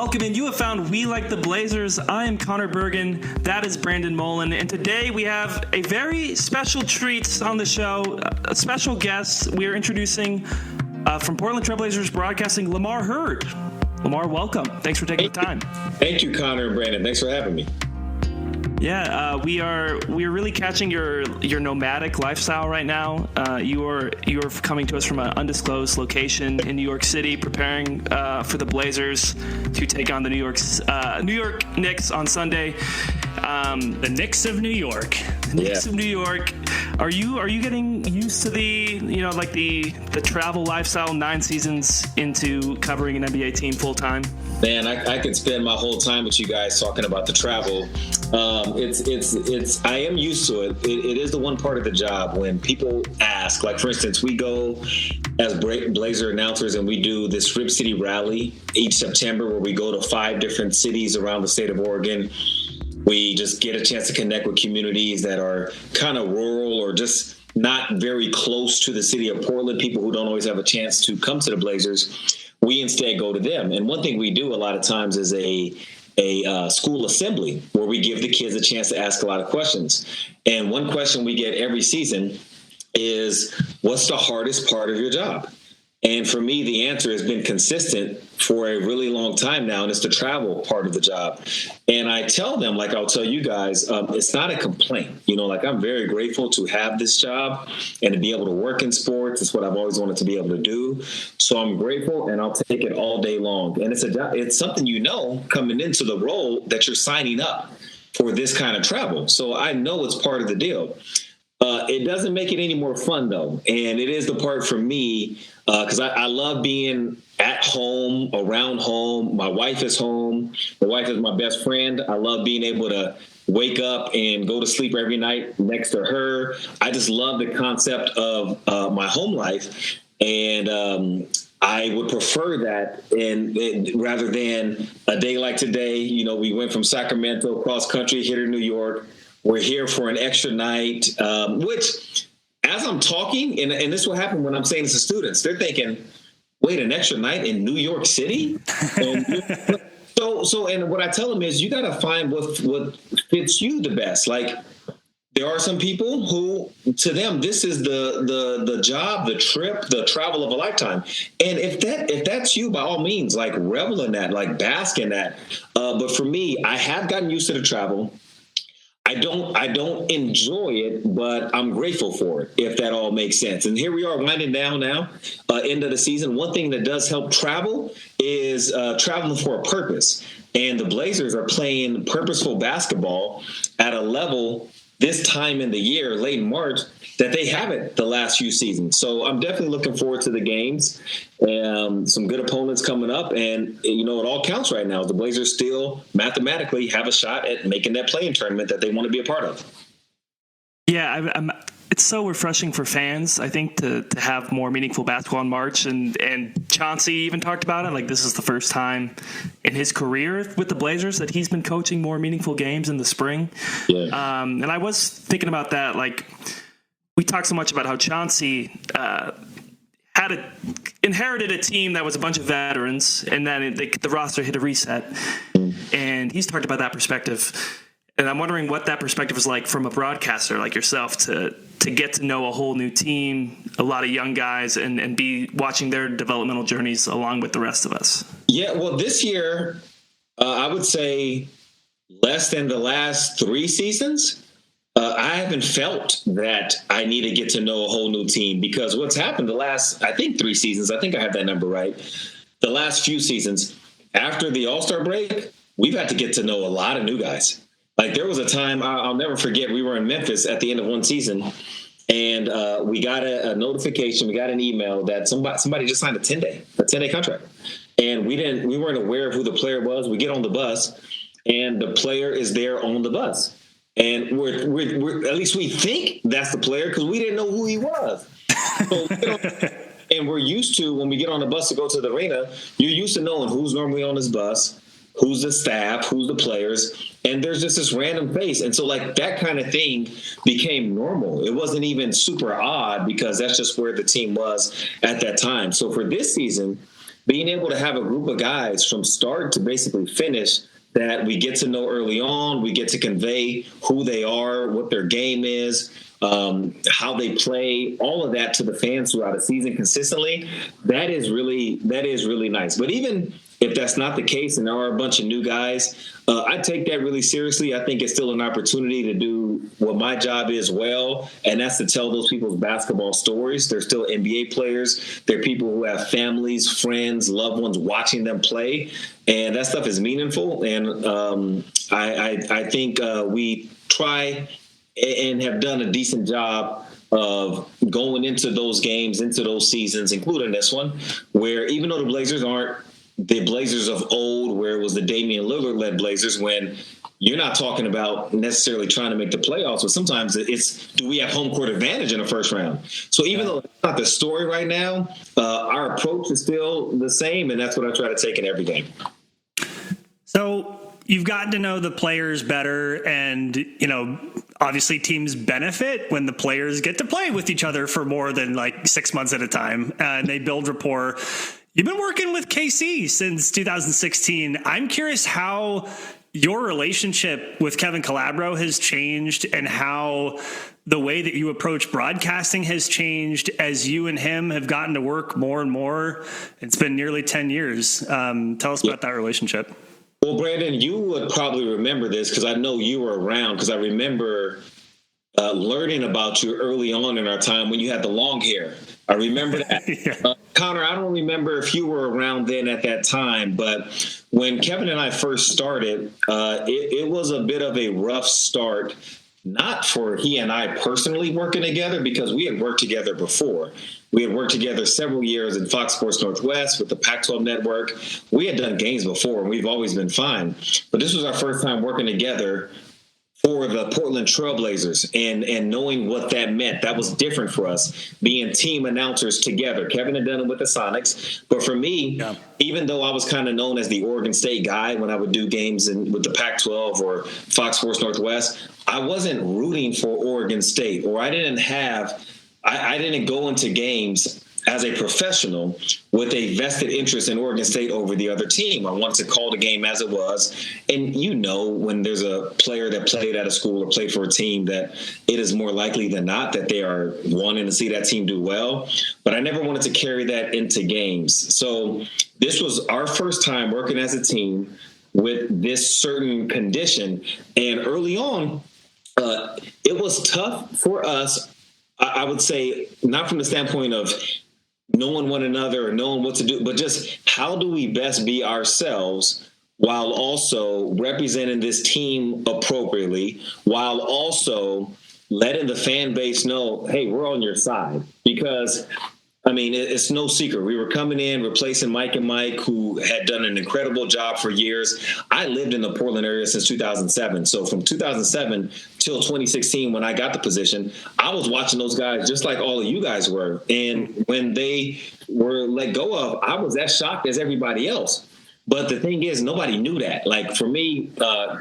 Welcome in. You have found We Like the Blazers. I am Connor Bergen. That is Brandon Mullen. And today we have a very special treat on the show. A special guest. We are introducing from Portland Trail Blazers Broadcasting, Lamar Hurd. Lamar, welcome. Thanks for taking the time. Thank you, Conor and Brandon. Thanks for having me. Yeah, we are really catching your nomadic lifestyle right now. You are coming to us from an undisclosed location in New York City, preparing for the Blazers to take on the New York Knicks on Sunday. The Knicks of New York. Knicks of New York. Are you getting used to the travel lifestyle? 9 seasons into covering an NBA team full time. Man, I could spend my whole time with you guys talking about the travel. I am used to it. It is the one part of the job when people ask, like, for instance, we go as Blazer announcers and we do this Rip City rally each September where we go to 5 different cities around the state of Oregon. We just get a chance to connect with communities that are kind of rural or just not very close to the city of Portland, people who don't always have a chance to come to the Blazers. We instead go to them. And one thing we do a lot of times is a school assembly where we give the kids a chance to ask a lot of questions. And one question we get every season is, what's the hardest part of your job? And for me, the answer has been consistent for a really long time now, and it's the travel part of the job. And I tell them, like I'll tell you guys, it's not a complaint. I'm very grateful to have this job and to be able to work in sports. It's what I've always wanted to be able to do. So I'm grateful, and I'll take it all day long. And it's something coming into the role that you're signing up for this kind of travel. So I know it's part of the deal. It doesn't make it any more fun, though. And it is the part for me, because I love being at home, around home. My wife is home. My wife is my best friend. I love being able to wake up and go to sleep every night next to her. I just love the concept of my home life. And I would prefer that and rather than a day like today. We went from Sacramento cross country here to New York. We're here for an extra night, which as I'm talking, and this will happen when I'm saying this to students, they're thinking, wait, an extra night in New York City? And and what I tell them is you got to find what fits you the best. Like, there are some people who, to them, this is the job, the trip, the travel of a lifetime. And if that's you, by all means, like, revel in that, like, bask in that. But for me, I have gotten used to the travel. I don't enjoy it, but I'm grateful for it, if that all makes sense. And here we are winding down now, end of the season. One thing that does help travel is traveling for a purpose. And the Blazers are playing purposeful basketball at a level this time in the year, late March, that they haven't the last few seasons. So I'm definitely looking forward to the games. Some good opponents coming up. And, it all counts right now. The Blazers still mathematically have a shot at making that play-in tournament that they want to be a part of. Yeah, it's so refreshing for fans, I think, to have more meaningful basketball in March. And Chauncey even talked about it. Like, this is the first time in his career with the Blazers that he's been coaching more meaningful games in the spring. Yeah. And I was thinking about that. Like, we talked so much about how Chauncey inherited a team that was a bunch of veterans, and then the roster hit a reset. And he's talked about that perspective. And I'm wondering what that perspective is like from a broadcaster like yourself to get to know a whole new team, a lot of young guys, and be watching their developmental journeys along with the rest of us. Yeah, well, this year, I would say less than the last 3 seasons. I haven't felt that I need to get to know a whole new team, because what's happened the last, I think 3 seasons, I think I have that number right. The last few seasons, after the All-Star break, we've had to get to know a lot of new guys. Like, there was a time, I'll never forget, we were in Memphis at the end of one season, and we got a notification, we got an email that somebody just signed a 10-day contract. And we weren't aware of who the player was. We get on the bus, and the player is there on the bus. And we're at least we think that's the player, because we didn't know who he was. So and we're used to, when we get on the bus to go to the arena, you're used to knowing who's normally on this bus, who's the staff, who's the players, and there's just this random face. And so, like, that kind of thing became normal. It wasn't even super odd, because that's just where the team was at that time. So for this season, being able to have a group of guys from start to basically finish that we get to know early on, we get to convey who they are, what their game is, how they play, all of that to the fans throughout a season consistently. That is really nice. But even if that's not the case and there are a bunch of new guys, I take that really seriously. I think it's still an opportunity to do what my job is well, and that's to tell those people's basketball stories. They're still NBA players. They're people who have families, friends, loved ones watching them play, and that stuff is meaningful. And I think we try and have done a decent job of going into those games, into those seasons, including this one, where even though the Blazers aren't the Blazers of old, where it was the Damian Lillard-led Blazers, when you're not talking about necessarily trying to make the playoffs, but sometimes it's, do we have home court advantage in the first round? So even though it's not the story right now, our approach is still the same, and that's what I try to take in every game. So you've gotten to know the players better, and, you know, obviously teams benefit when the players get to play with each other for more than like 6 months at a time, and they build rapport. You've been working with KC since 2016. I'm curious how your relationship with Kevin Calabro has changed and how the way that you approach broadcasting has changed as you and him have gotten to work more and more. It's been nearly 10 years. Tell us about that relationship. Well, Brandon, you would probably remember this because I know you were around, because I remember learning about you early on in our time when you had the long hair. I remember that. Yeah. Connor, I don't remember if you were around then at that time, but when Kevin and I first started, it was a bit of a rough start, not for he and I personally working together, because we had worked together before. We had worked together several years in Fox Sports Northwest with the Pac-12 network. We had done games before, and we've always been fine. But this was our first time working together for the Portland Trailblazers, and knowing what that meant. That was different for us, being team announcers together. Kevin had done it with the Sonics. But for me, even though I was kind of known as the Oregon State guy when I would do games with the Pac-12 or Fox Sports Northwest, I wasn't rooting for Oregon State, or I didn't go into games as a professional with a vested interest in Oregon State over the other team. I wanted to call the game as it was. And you know, when there's a player that played at a school or played for a team, that it is more likely than not that they are wanting to see that team do well. But I never wanted to carry that into games. So this was our first time working as a team with this certain condition. And early on, it was tough for us, I would say, not from the standpoint of knowing one another or knowing what to do, but just how do we best be ourselves while also representing this team appropriately, while also letting the fan base know, hey, we're on your side. Because, I mean, it's no secret. We were coming in, replacing Mike and Mike, who had done an incredible job for years. I lived in the Portland area since 2007. So from 2007 till 2016, when I got the position, I was watching those guys just like all of you guys were. And when they were let go of, I was as shocked as everybody else. But the thing is, nobody knew that. Like, for me,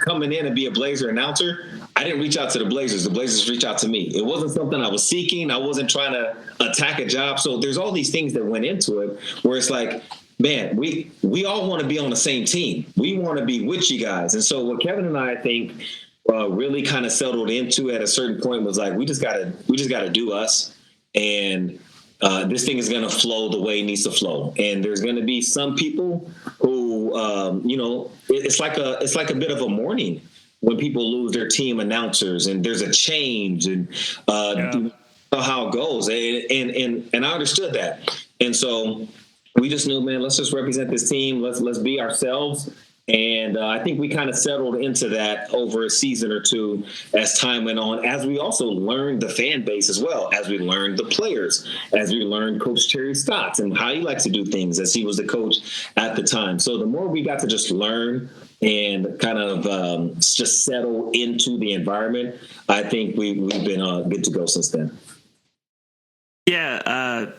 coming in and be a Blazer announcer, I didn't reach out to the Blazers. The Blazers reached out to me. It wasn't something I was seeking. I wasn't trying to attack a job. So there's all these things that went into it where it's like, man, we all want to be on the same team. We want to be with you guys. And so what Kevin and I think really kind of settled into at a certain point was like, we just gotta do us. And this thing is going to flow the way it needs to flow. And there's going to be some people who, it's like a bit of a mourning when people lose their team announcers and there's a change and how it goes. And I understood that. And so we just knew, man, let's just represent this team. Let's be ourselves. And I think we kind of settled into that over a season or two as time went on, as we also learned the fan base as well, as we learned the players, as we learned Coach Terry Stotts and how he likes to do things, as he was the coach at the time. So the more we got to just learn and kind of just settle into the environment, I think we've been good to go since then. Yeah.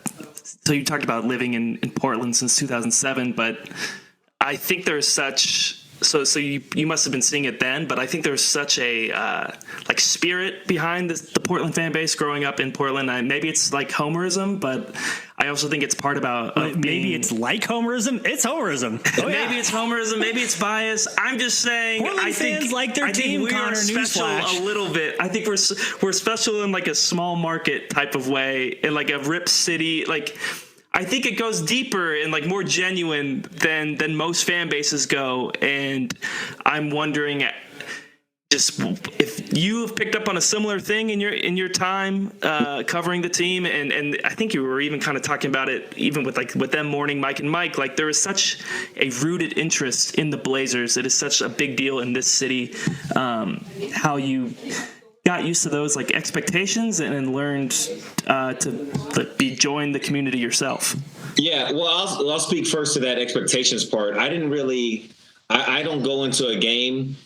So you talked about living in Portland since 2007, but I think there's such so you must have been seeing it then, but I think there's such a like spirit behind the Portland fan base growing up in Portland. Maybe it's like homerism, but I also think it's part about maybe it's like homerism. It's homerism. Maybe it's homerism. Maybe it's bias. I'm just saying. Portland fans like their team. We Connor, are special newsflash. a little bit. I think we're special in like a small market type of way, in like a Rip City like. I think it goes deeper and like more genuine than most fan bases go, and I'm wondering just if you have picked up on a similar thing in your time covering the team, and I think you were even kind of talking about it even with them mourning Mike and Mike. Like there is such a rooted interest in the Blazers. It is such a big deal in this city. How you got used to those like expectations and then learned to join the community yourself. Yeah, well, I'll speak first to that expectations part. I don't go into a game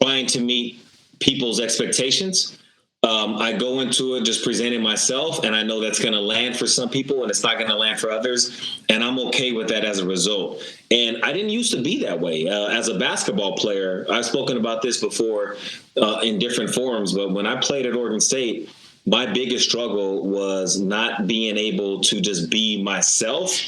trying to meet people's expectations. I go into it just presenting myself, and I know that's going to land for some people and it's not going to land for others, and I'm okay with that as a result. And I didn't used to be that way as a basketball player. I've spoken about this before in different forums, but when I played at Oregon State, my biggest struggle was not being able to just be myself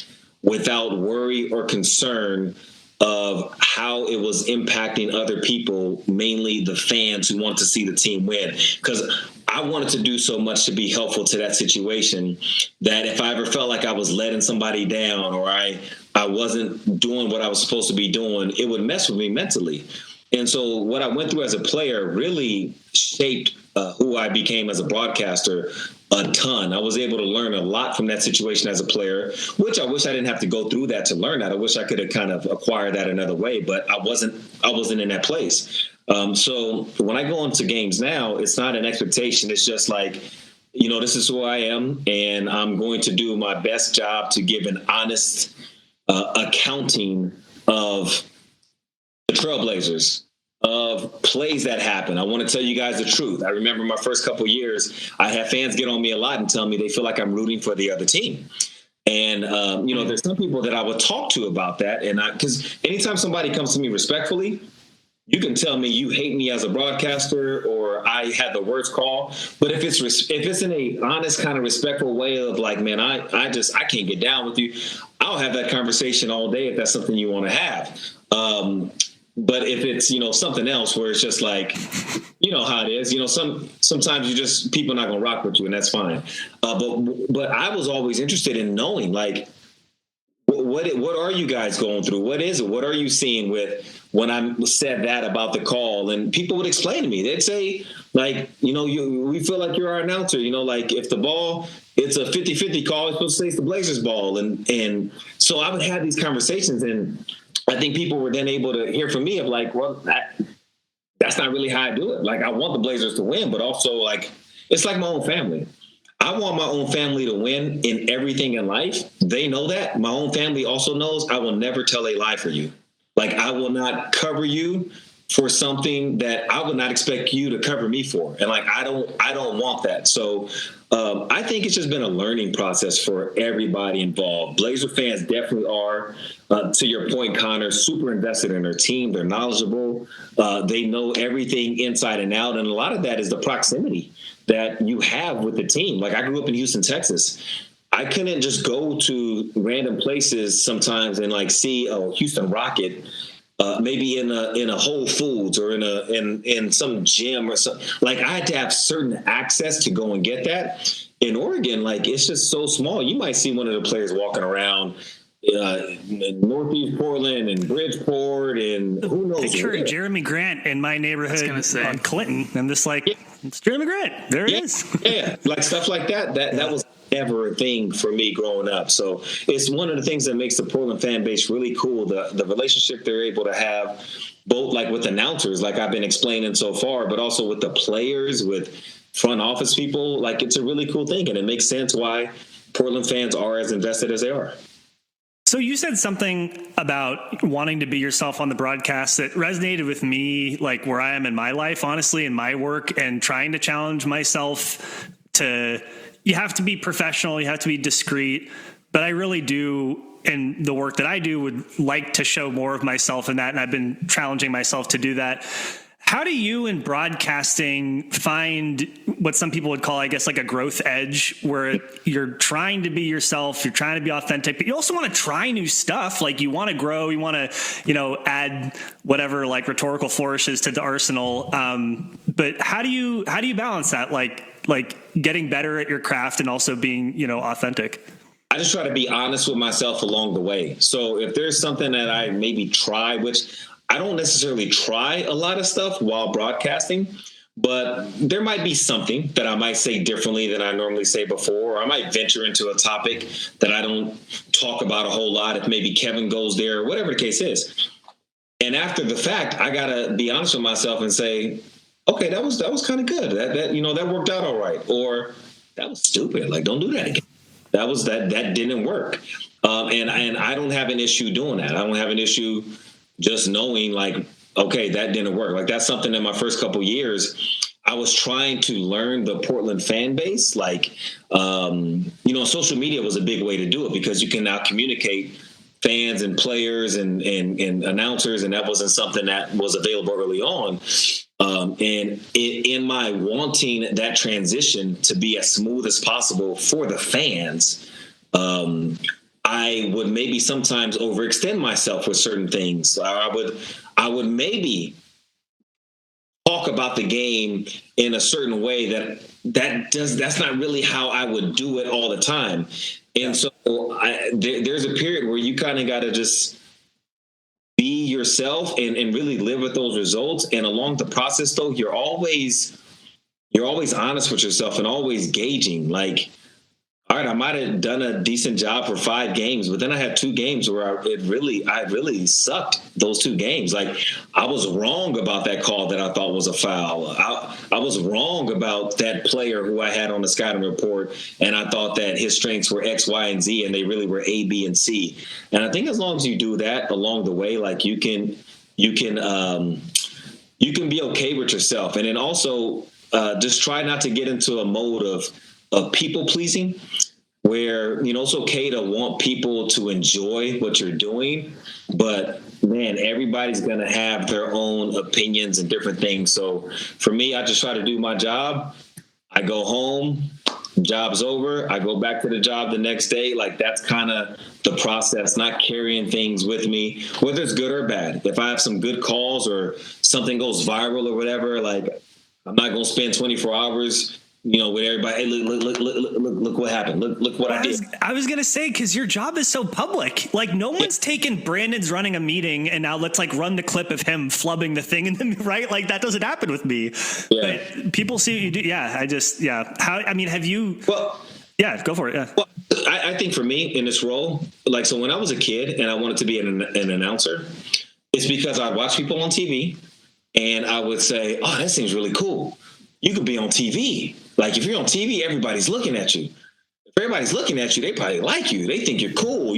without worry or concern of how it was impacting other people, mainly the fans who want to see the team win. Because I wanted to do so much to be helpful to that situation that if I ever felt like I was letting somebody down or I wasn't doing what I was supposed to be doing, it would mess with me mentally. And so what I went through as a player really shaped who I became as a broadcaster a ton. I was able to learn a lot from that situation as a player, which I wish I didn't have to go through that to learn that. I wish I could have kind of acquired that another way, but I wasn't in that place. So when I go into games now, it's not an expectation. It's just like, this is who I am, and I'm going to do my best job to give an honest accounting of the Trailblazers, of plays that happen. I want to tell you guys the truth. I remember my first couple of years, I had fans get on me a lot and tell me they feel like I'm rooting for the other team. And, there's some people that I would talk to about that. And because anytime somebody comes to me respectfully, you can tell me you hate me as a broadcaster or I had the worst call. But if it's in a honest kind of respectful way of like, man, I can't get down with you, I'll have that conversation all day if that's something you want to have. But if it's, something else where it's just like, how it is, sometimes people are not going to rock with you, and that's fine. But I was always interested in knowing, like, what are you guys going through? What is it? What are you seeing with when I said that about the call? And people would explain to me. They'd say, like, we feel like you're our announcer. Like if the ball, it's a 50-50 call, it's supposed to say it's the Blazers ball. And so I would have these conversations, and I think people were then able to hear from me of like, well, that's not really how I do it. Like, I want the Blazers to win, but also like, it's like my own family. I want my own family to win in everything in life. They know that. My own family also knows I will never tell a lie for you. Like, I will not cover you for something that I would not expect you to cover me for. And like, I don't want that. So I think it's just been a learning process for everybody involved. Blazer fans definitely are, to your point, Connor, super invested in their team. They're knowledgeable. They know everything inside and out. And a lot of that is the proximity that you have with the team. Like, I grew up in Houston, Texas. I couldn't just go to random places sometimes and like see a Houston Rocket, maybe in a Whole Foods or in some gym or something. Like, I had to have certain access to go and get that. In Oregon, like, it's just so small. You might see one of the players walking around in Northeast Portland and Bridgeport and who knows. Picture Jeremy Grant in my neighborhood on Clinton. I'm just like, It's Jeremy Grant. There it is. Yeah, like stuff like that. That was never a thing for me growing up. So it's one of the things that makes the Portland fan base really cool. The relationship they're able to have, both like with announcers, like I've been explaining so far, but also with the players, with front office people. Like, it's a really cool thing, and it makes sense why Portland fans are as invested as they are. So you said something about wanting to be yourself on the broadcast that resonated with me, like where I am in my life, honestly, in my work, and trying to challenge myself to, you have to be professional, you have to be discreet, but I really do in the work that I do would like to show more of myself in that. And I've been challenging myself to do that. How do you in broadcasting find what some people would call, I guess, like a growth edge, where you're trying to be yourself, you're trying to be authentic, but you also want to try new stuff. Like you want to grow, you want to, add whatever like rhetorical flourishes to the arsenal. But how do you balance that? Like getting better at your craft and also being, authentic? I just try to be honest with myself along the way. So if there's something that I maybe try, which I don't necessarily try a lot of stuff while broadcasting, but there might be something that I might say differently than I normally say before, or I might venture into a topic that I don't talk about a whole lot if maybe Kevin goes there or whatever the case is. And after the fact, I got to be honest with myself and say, okay, that was kind of good. That worked out all right. Or that was stupid. Like, don't do that again. That didn't work. And I don't have an issue doing that. I don't have an issue just knowing like, okay, that didn't work. Like that's something in my first couple of years, I was trying to learn the Portland fan base. Like, social media was a big way to do it because you can now communicate fans and players and announcers. And that wasn't something that was available early on. In my wanting that transition to be as smooth as possible for the fans, I would maybe sometimes overextend myself with certain things. I would maybe talk about the game in a certain way that's not really how I would do it all the time. And so there's a period where you kind of got to just be yourself and really live with those results. And along the process, though, you're always honest with yourself and always gauging like, all right, I might have done a decent job for 5 games, but then I had 2 games where I really sucked those 2 games. Like I was wrong about that call that I thought was a foul. I was wrong about that player who I had on the scouting report, and I thought that his strengths were X, Y, and Z, and they really were A, B, and C. And I think as long as you do that along the way, like you can be okay with yourself, and then also just try not to get into a mode of people pleasing, where, it's okay to want people to enjoy what you're doing, but man, everybody's going to have their own opinions and different things. So for me, I just try to do my job. I go home, job's over. I go back to the job the next day. Like that's kind of the process, not carrying things with me, whether it's good or bad. If I have some good calls or something goes viral or whatever, like I'm not going to spend 24 hours with everybody. Hey, look what happened. Look what I did. I was going to say, because your job is so public. Like, no one's taken Brandon's running a meeting and now let's like run the clip of him flubbing the thing in the right. Like that doesn't happen with me. Yeah. But people see what you do. Yeah. Have you? Well, yeah, go for it. Yeah. Well, I think for me in this role, like, so when I was a kid and I wanted to be an announcer, it's because I'd watch people on TV and I would say, oh, that seems really cool. You could be on TV. Like if you're on TV, everybody's looking at you. If everybody's looking at you, they probably like you. They think you're cool.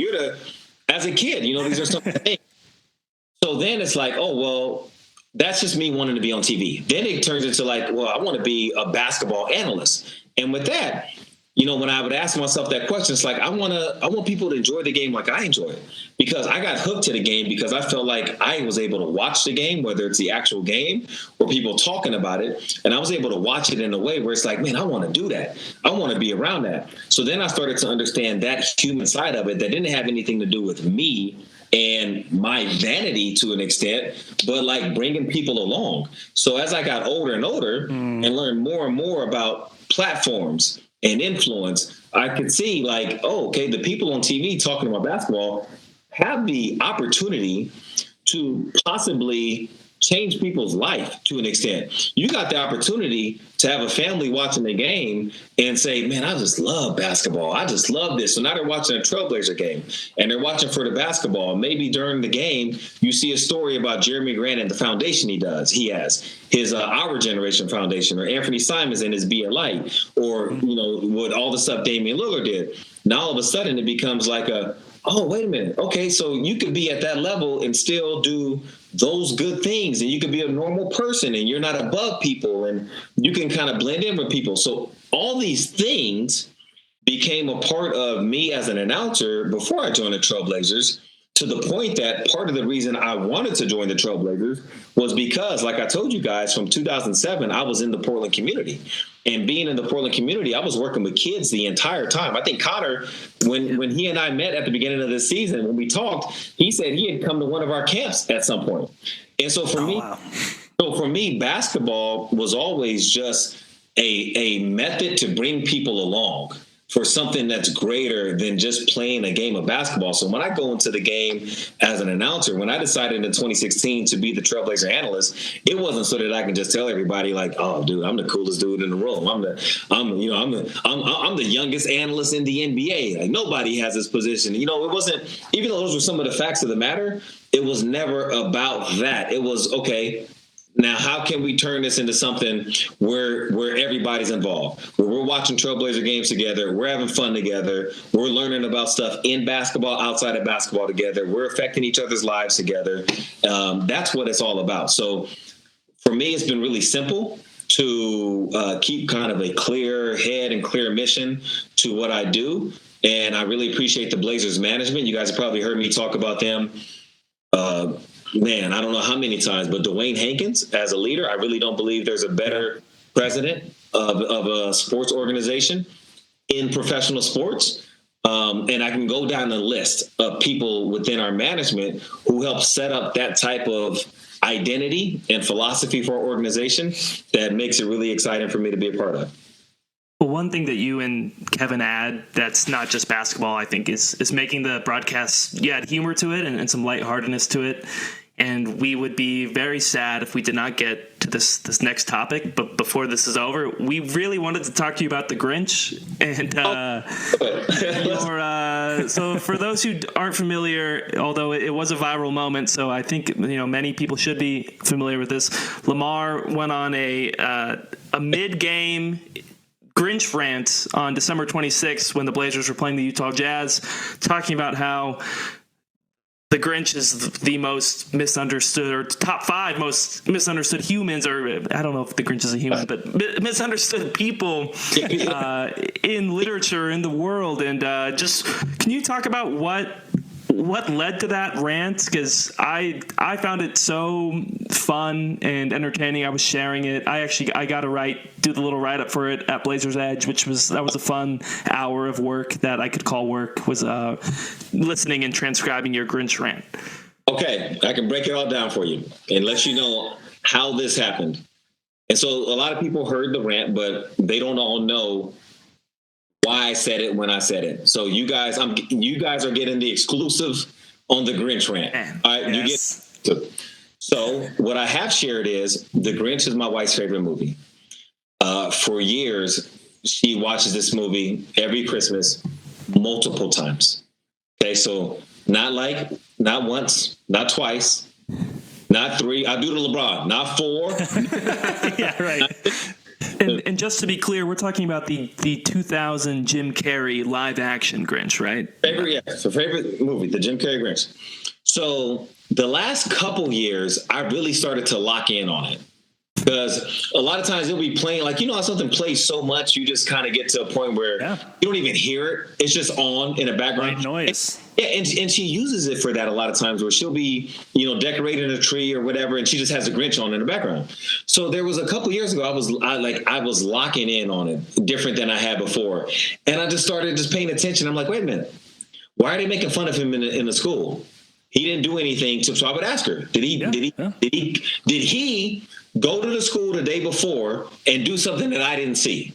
As a kid, these are some things. So then it's like, oh, well, that's just me wanting to be on TV. Then it turns into like, well, I want to be a basketball analyst. And with that, when I would ask myself that question, it's like, I want people to enjoy the game like I enjoy it, because I got hooked to the game because I felt like I was able to watch the game, whether it's the actual game or people talking about it. And I was able to watch it in a way where it's like, man, I want to do that. I want to be around that. So then I started to understand that human side of it that didn't have anything to do with me and my vanity to an extent, but like bringing people along. So as I got older and older and learned more and more about platforms and influence, I could see like, oh, okay, the people on TV talking about basketball have the opportunity to possibly change people's life to an extent. You got the opportunity to have a family watching the game and say, man, I just love basketball. I just love this. So now they're watching a Trailblazer game and they're watching for the basketball. Maybe during the game, you see a story about Jeremy Grant and the foundation he has, his Our Generation Foundation, or Anthony Simons and his Be a Light, or, what all the stuff Damian Lillard did. Now all of a sudden it becomes like oh, wait a minute. Okay, so you could be at that level and still do those good things, and you could be a normal person and you're not above people and you can kind of blend in with people. So all these things became a part of me as an announcer before I joined the Trailblazers, to the point that part of the reason I wanted to join the Trailblazers was because, like I told you guys, from 2007, I was in the Portland community. And being in the Portland community, I was working with kids the entire time. I think Connor, when he and I met at the beginning of this season, when we talked, he said he had come to one of our camps at some point. And so for me, basketball was always just a method to bring people along for something that's greater than just playing a game of basketball. So when I go into the game as an announcer, when I decided in 2016 to be the Trailblazer analyst, it wasn't so that I can just tell everybody like, "Oh, dude, I'm the coolest dude in the room. I'm the youngest analyst in the NBA. Like, nobody has this position." It wasn't. Even though those were some of the facts of the matter, it was never about that. It was, okay, now, how can we turn this into something where everybody's involved, where we're watching Trailblazer games together, we're having fun together, we're learning about stuff in basketball, outside of basketball together, we're affecting each other's lives together. That's what it's all about. So for me, it's been really simple to keep kind of a clear head and clear mission to what I do. And I really appreciate the Blazers management. You guys have probably heard me talk about them. Man, I don't know how many times, but Dwayne Hankins, as a leader, I really don't believe there's a better president of a sports organization in professional sports. And I can go down the list of people within our management who help set up that type of identity and philosophy for our organization that makes it really exciting for me to be a part of. Well, one thing that you and Kevin add that's not just basketball, I think, is making the broadcast, add humor to it and some lightheartedness to it. And we would be very sad if we did not get to this next topic. But before this is over, we really wanted to talk to you about the Grinch. And so for those who aren't familiar, although it was a viral moment, so I think many people should be familiar with this. Lamar went on a mid-game Grinch rant on December 26th when the Blazers were playing the Utah Jazz, talking about how the Grinch is the most misunderstood, or top 5 most misunderstood humans, or I don't know if the Grinch is a human, but misunderstood people in literature, in the world. And just, can you talk about what led to that rant? Because I found it so fun and entertaining. I was sharing it. I got to do the little write up for it at Blazers Edge, that was a fun hour of work that I could call work, was listening and transcribing your Grinch rant. Okay, I can break it all down for you and let you know how this happened. And so a lot of people heard the rant, but they don't all know why I said it when I said it. So you guys are getting the exclusive on the Grinch rant. All right, yes. So what I have shared is The Grinch is my wife's favorite movie. For years, she watches this movie every Christmas, multiple times. Okay, so not once, not twice, not 3. I do the LeBron, not 4. Yeah, right. And just to be clear, we're talking about the 2000 Jim Carrey live action Grinch, right? Favorite movie, the Jim Carrey Grinch. So the last couple years, I really started to lock in on it, because a lot of times it'll be playing, like, how something plays so much, you just kind of get to a point where you don't even hear it. It's just on in the background. White noise. And she uses it for that a lot of times, where she'll be, decorating a tree or whatever, and she just has a Grinch on in the background. So there was a couple years ago, I was locking in on it, different than I had before, and I just started paying attention. I'm like, wait a minute, why are they making fun of him in the school? He didn't do anything. So I would ask her, did he go to the school the day before and do something that I didn't see?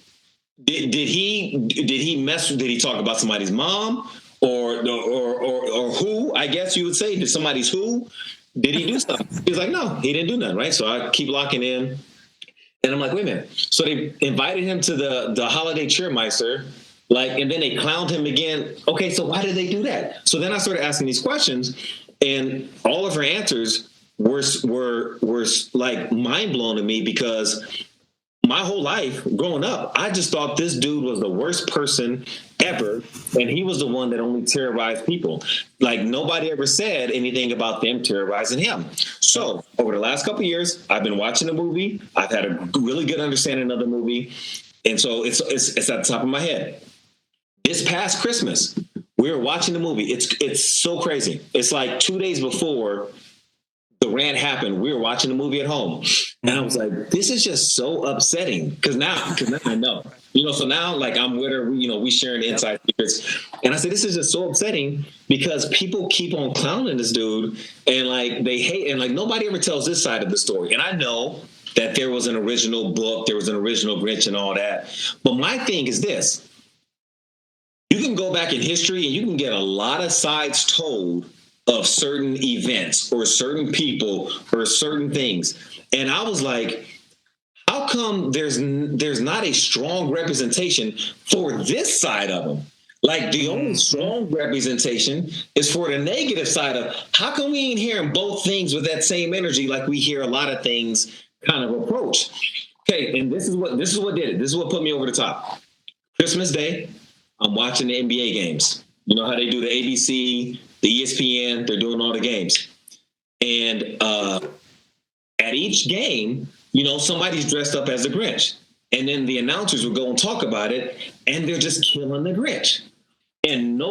Did he talk about somebody's mom? Or who, I guess you would say, did somebody's who? Did he do something? He was like, no, he didn't do nothing, right? So I keep locking in. And I'm like, wait a minute. So they invited him to the holiday cheermeister, and then they clowned him again. Okay, so why did they do that? So then I started asking these questions, and all of her answers were like mind blown to me, because my whole life growing up, I just thought this dude was the worst person ever, and he was the one that only terrorized people. Like, nobody ever said anything about them terrorizing him. So over the last couple of years, I've been watching the movie. I've had a really good understanding of the movie, and so it's at the top of my head. This past Christmas, we were watching the movie. It's so crazy. It's like 2 days before the rant happened, we were watching the movie at home, and I was like, "This is just so upsetting." Because now I know, So now, like, I'm with her. We sharing inside secrets, and I said, "This is just so upsetting because people keep on clowning this dude, and like they hate, and like nobody ever tells this side of the story." And I know that there was an original book, there was an original Grinch, and all that. But my thing is this: you can go back in history, and you can get a lot of sides told of certain events or certain people or certain things. And I was like, how come there's not a strong representation for this side of them? Like, the only strong representation is for the negative side of, how come we ain't hearing both things with that same energy like we hear a lot of things kind of approach? Okay, and this is what did it. This is what put me over the top. Christmas Day, I'm watching the NBA games. You know how they do the ABC, the ESPN, they're doing all the games. And at each game, somebody's dressed up as the Grinch. And then the announcers will go and talk about it, and they're just killing the Grinch. And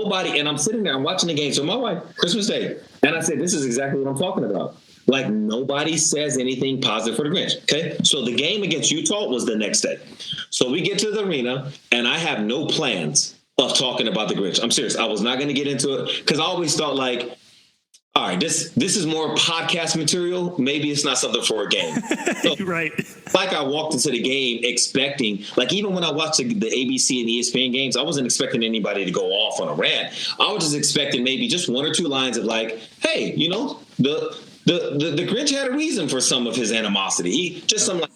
I'm sitting there, I'm watching the game. So my wife, Christmas Day, and I said, this is exactly what I'm talking about. Like, nobody says anything positive for the Grinch. Okay. So the game against Utah was the next day. So we get to the arena, and I have no plans of talking about the Grinch. I'm serious. I was not going to get into it because I always thought, like, all right, this is more podcast material. Maybe it's not something for a game. So, right. Like, I walked into the game expecting, like, even when I watched the ABC and ESPN games, I wasn't expecting anybody to go off on a rant. I was just expecting maybe just one or two lines of like, hey, the Grinch had a reason for some of his animosity. He just some like.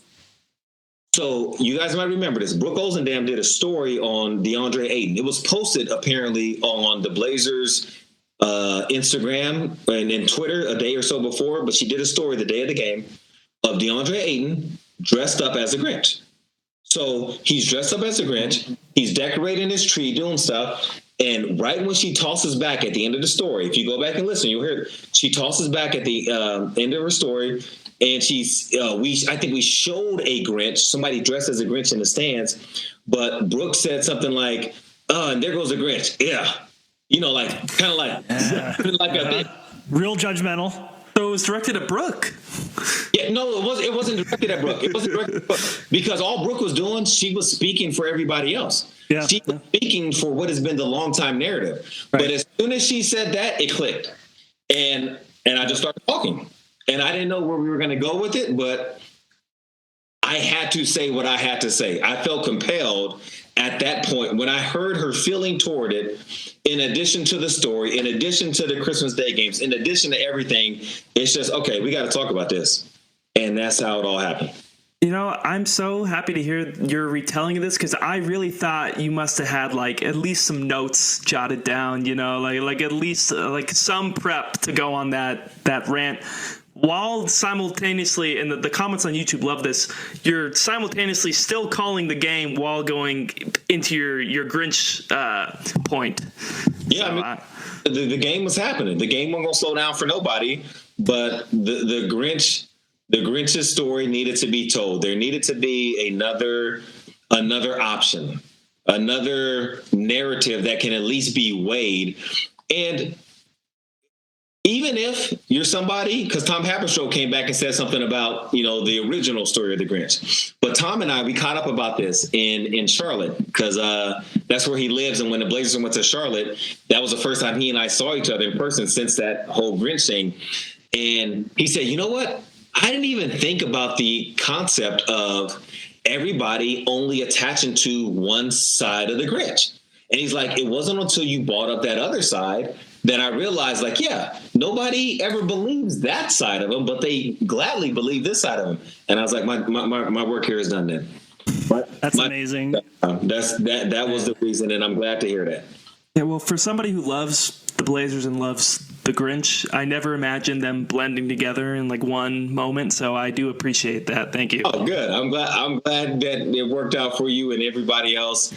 So you guys might remember this. Brooke Olzendam did a story on DeAndre Ayton. It was posted apparently on the Blazers Instagram and Twitter a day or so before, but she did a story the day of the game of DeAndre Ayton dressed up as a Grinch. So he's dressed up as a Grinch. He's decorating his tree, doing stuff. And right when she tosses back at the end of the story, if you go back and listen, you'll hear it. She tosses back at the end of her story. And I think we showed a Grinch, somebody dressed as a Grinch in the stands, but Brooke said something like, and there goes a Grinch. Yeah. Kind of like a bit. Real judgmental. So it was directed at Brooke. Yeah, no, it wasn't directed at Brooke. It wasn't directed at Brooke because all Brooke was doing, she was speaking for everybody else. Yeah. She was speaking for what has been the long-time narrative. Right. But as soon as she said that, it clicked. And I just started talking. And I didn't know where we were going to go with it, but I had to say what I had to say. I felt compelled at that point when I heard her feeling toward it, in addition to the story, in addition to the Christmas Day games, in addition to everything, it's just, okay, we got to talk about this. And that's how it all happened. I'm so happy to hear your retelling of this because I really thought you must have had like at least some notes jotted down, like at least like some prep to go on that rant. While simultaneously, and the comments on YouTube love this, you're simultaneously still calling the game while going into your Grinch point. Yeah, so, the game was happening. The game wasn't going to slow down for nobody, but the Grinch's story needed to be told. There needed to be another option, another narrative that can at least be weighed. And even if you're somebody, because Tom Haberstroh came back and said something about, the original story of the Grinch. But Tom and I, we caught up about this in Charlotte because that's where he lives. And when the Blazers went to Charlotte, that was the first time he and I saw each other in person since that whole Grinch thing. And he said, you know what? I didn't even think about the concept of everybody only attaching to one side of the Grinch. And he's like, it wasn't until you brought up that other side that I realized, like, yeah, nobody ever believes that side of him, but they gladly believe this side of him. And I was like, my work here is done then. That's amazing. That was the reason, and I'm glad to hear that. Yeah, well, for somebody who loves the Blazers and loves the Grinch, I never imagined them blending together in like one moment. So I do appreciate that. Thank you. Oh, good. I'm glad that it worked out for you and everybody else.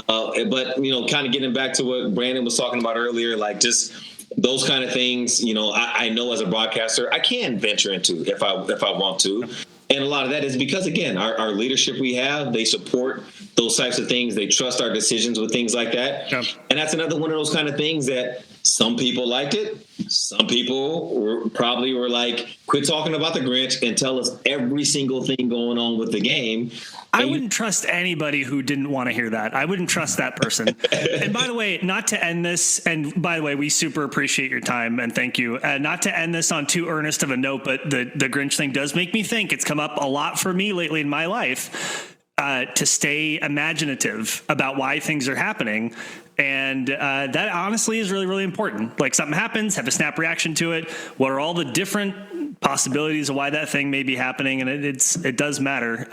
But kind of getting back to what Brandon was talking about earlier, like just those kind of things. I know as a broadcaster, I can venture into if I want to. And a lot of that is because, again, our leadership we have, they support those types of things. They trust our decisions with things like that. Yeah. And that's another one of those kind of things that some people liked it. Some people probably were like, quit talking about the Grinch and tell us every single thing going on with the game. I wouldn't trust anybody who didn't want to hear that. I wouldn't trust that person. And by the way, not to end this, and by the way, we super appreciate your time and thank you. Not to end this on too earnest of a note, but the Grinch thing does make me think. It's come up a lot for me lately in my life to stay imaginative about why things are happening. And that honestly is really, really important. Like something happens, have a snap reaction to it. What are all the different possibilities of why that thing may be happening? And it does matter.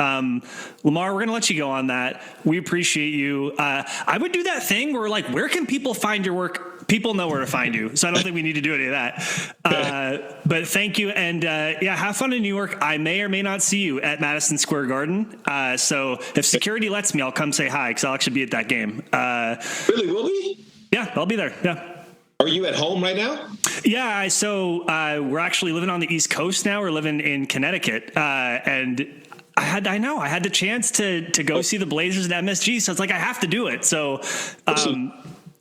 Lamar, we're going to let you go on that. We appreciate you. I would do that thing where like, where can people find your work? People know where to find you. So I don't think we need to do any of that. But thank you. And yeah, have fun in New York. I may or may not see you at Madison Square Garden. So if security lets me, I'll come say hi because I'll actually be at that game. Really, will be? Yeah, I'll be there. Yeah. Are you at home right now? Yeah. So we're actually living on the East Coast now. We're living in Connecticut. And I had the chance to go see the Blazers at MSG. So it's like, I have to do it. So,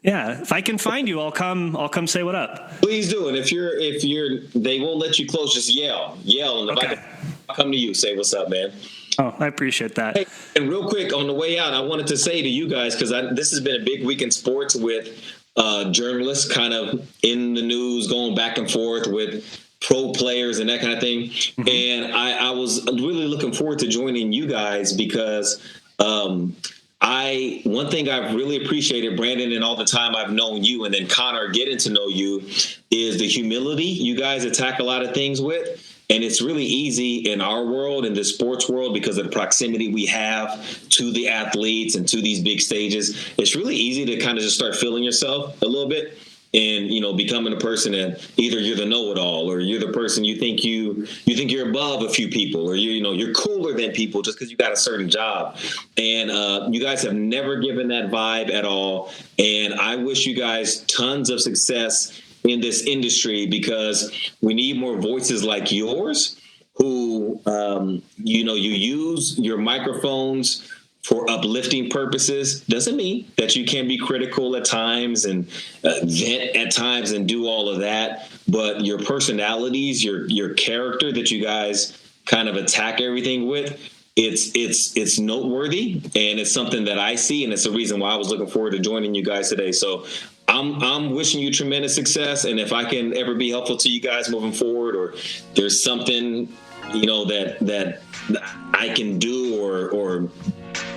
yeah, if I can find you, I'll come say what up. Please do. And if they won't let you close, just yell. And if Okay. I come to you, say what's up, man. Oh, I appreciate that. Hey, and real quick on the way out, I wanted to say to you guys, because this has been a big week in sports with journalists kind of in the news, going back and forth with pro players and that kind of thing. Mm-hmm. And I was really looking forward to joining you guys because one thing I've really appreciated, Brandon, and all the time I've known you, and then Conor getting to know you, is the humility you guys attack a lot of things with. And it's really easy in our world, in the sports world, because of the proximity we have to the athletes and to these big stages. It's really easy to kind of just start feeling yourself a little bit and, becoming a person that either you're the know-it-all or you're the person you think you're above a few people, or you're cooler than people just because you got a certain job. And you guys have never given that vibe at all. And I wish you guys tons of success in this industry, because we need more voices like yours who, you use your microphones for uplifting purposes. Doesn't mean that you can be critical at times and vent at times and do all of that. But your personalities, your character that you guys kind of attack everything with, it's noteworthy, and it's something that I see, and it's the reason why I was looking forward to joining you guys today. So I'm wishing you tremendous success, and if I can ever be helpful to you guys moving forward, or there's something that I can do or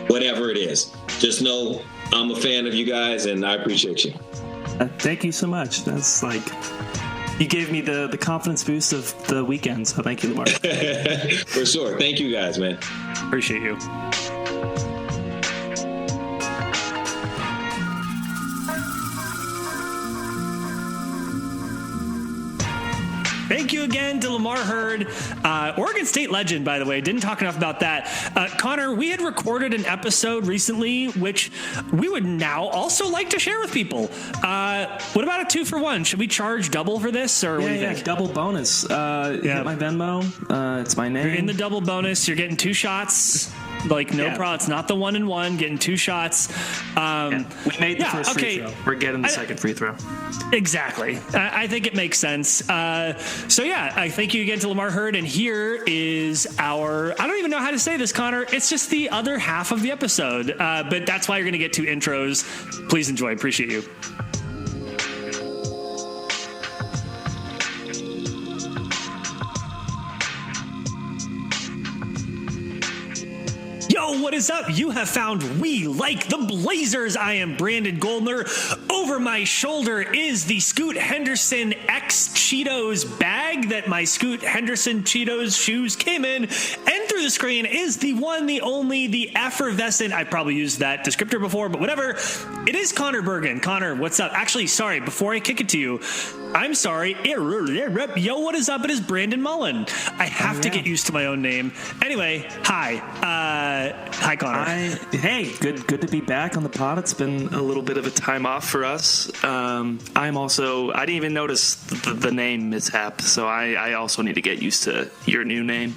whatever it is, just know I'm a fan of you guys, and I appreciate you. Thank you so much. That's like, you gave me the confidence boost of the weekend, so thank you, Lamar. For sure. Thank you guys, man. Appreciate you. Thank you again to Lamar Hurd, Oregon State legend, by the way. Didn't talk enough about that. Conor, we had recorded an episode recently, which we would now also like to share with people. What about a 2-for-1? Should we charge double for this, or what do you think? Double bonus. Hit my Venmo. It's my name. You're in the double bonus. You're getting 2 shots. Like, no problem. It's not the 1-and-1, getting 2 shots. We made the first free throw. We're getting the second free throw. Exactly. I think it makes sense. So, yeah, I thank you again to Lamar Hurd. And here is I don't even know how to say this, Conor. It's just the other half of the episode. But that's why you're going to get 2 intros. Please enjoy. Appreciate you. Yo, what is up? You have found We Like the Blazers. I am Brandon Goldner. Over my shoulder is the Scoot Henderson X Cheetos bag that my Scoot Henderson Cheetos shoes came in. And through the screen is the one, the only, the effervescent, I probably used that descriptor before, but whatever. It is Conor Bergen. Conor, what's up? Actually, sorry, before I kick it to you, I'm sorry. Yo, what is up? It is Brandon Mullen. I have to get used to my own name. Anyway, hi. Hi, Conor. Hey, good to be back on the pod. It's been a little bit of a time off for us. I didn't even notice the name mishap, so I also need to get used to your new name.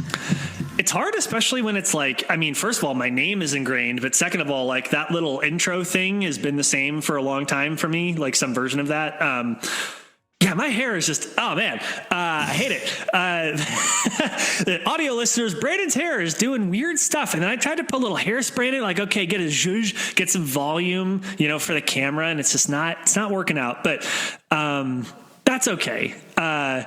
It's hard, especially when it's like, I mean, first of all, my name is ingrained, but second of all, like that little intro thing has been the same for a long time for me, like some version of that. Yeah, my hair is just, oh man, I hate it. The audio listeners, Brandon's hair is doing weird stuff. And then I tried to put a little hairspray in it, like, okay, get a zhuzh, get some volume, for the camera. And it's not working out, but that's okay. How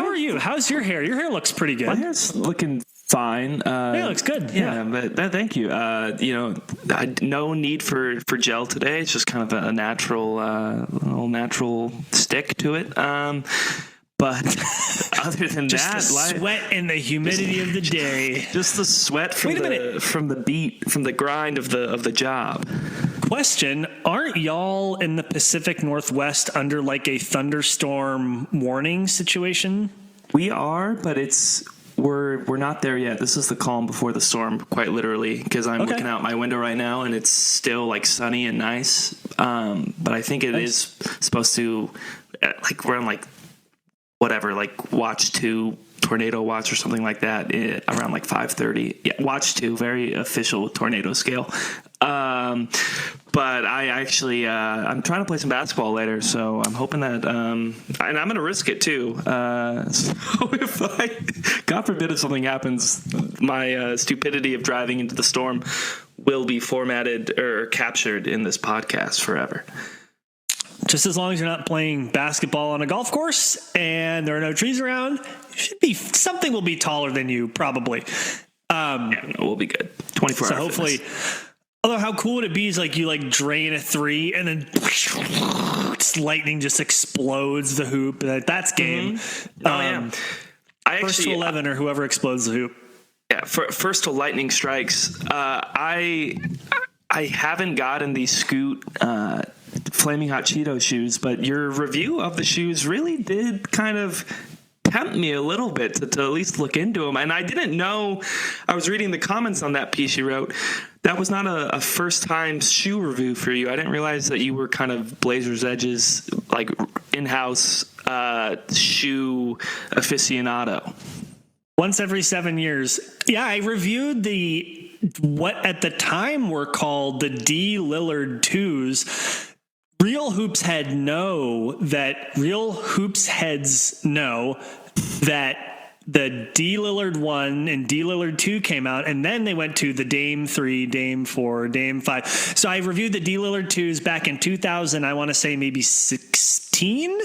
are you? How's your hair? Your hair looks pretty good. My hair's looking fine. It looks good. Yeah. But thank you. No need for gel today. It's just kind of a little natural stick to it. But other than just that, the sweat and the humidity of the day. Just the sweat from the grind of the job. Question: aren't y'all in the Pacific Northwest under like a thunderstorm warning situation? We are, but we're not there yet. This is the calm before the storm, quite literally, because I'm looking out my window right now and it's still like sunny and nice. But I think it is supposed to, like, we're on like whatever, like watch 2, tornado watch or something like that, around like 5:30. Yeah, watch 2, very official tornado scale. But I actually, I'm trying to play some basketball later, so I'm hoping that, and I'm going to risk it too. So if God forbid if something happens, my stupidity of driving into the storm will be formatted or captured in this podcast forever. Just as long as you're not playing basketball on a golf course and there are no trees around, something will be taller than you, probably. We'll be good. 24 so hours. Hopefully. Fitness. Although how cool would it be is like you like drain a 3 and then lightning just explodes the hoop. That's game. Mm-hmm. Yeah. First to 11 or whoever explodes the hoop. Yeah, first to lightning strikes. I haven't gotten the Scoot Flaming Hot Cheeto shoes, but your review of the shoes really did kind of tempt me a little bit to at least look into them. And I didn't know, I was reading the comments on that piece you wrote, that was not a first-time shoe review for you. I didn't realize that you were kind of Blazers Edge's like in-house shoe aficionado. Once every 7 years. Yeah, I reviewed what at the time were called the D. Lillard 2s. Real hoops heads know that the D. Lillard 1 and D. Lillard 2 came out, and then they went to the Dame 3, Dame 4, Dame 5. So I reviewed the D. Lillard 2s back in 2000, I want to say maybe 16,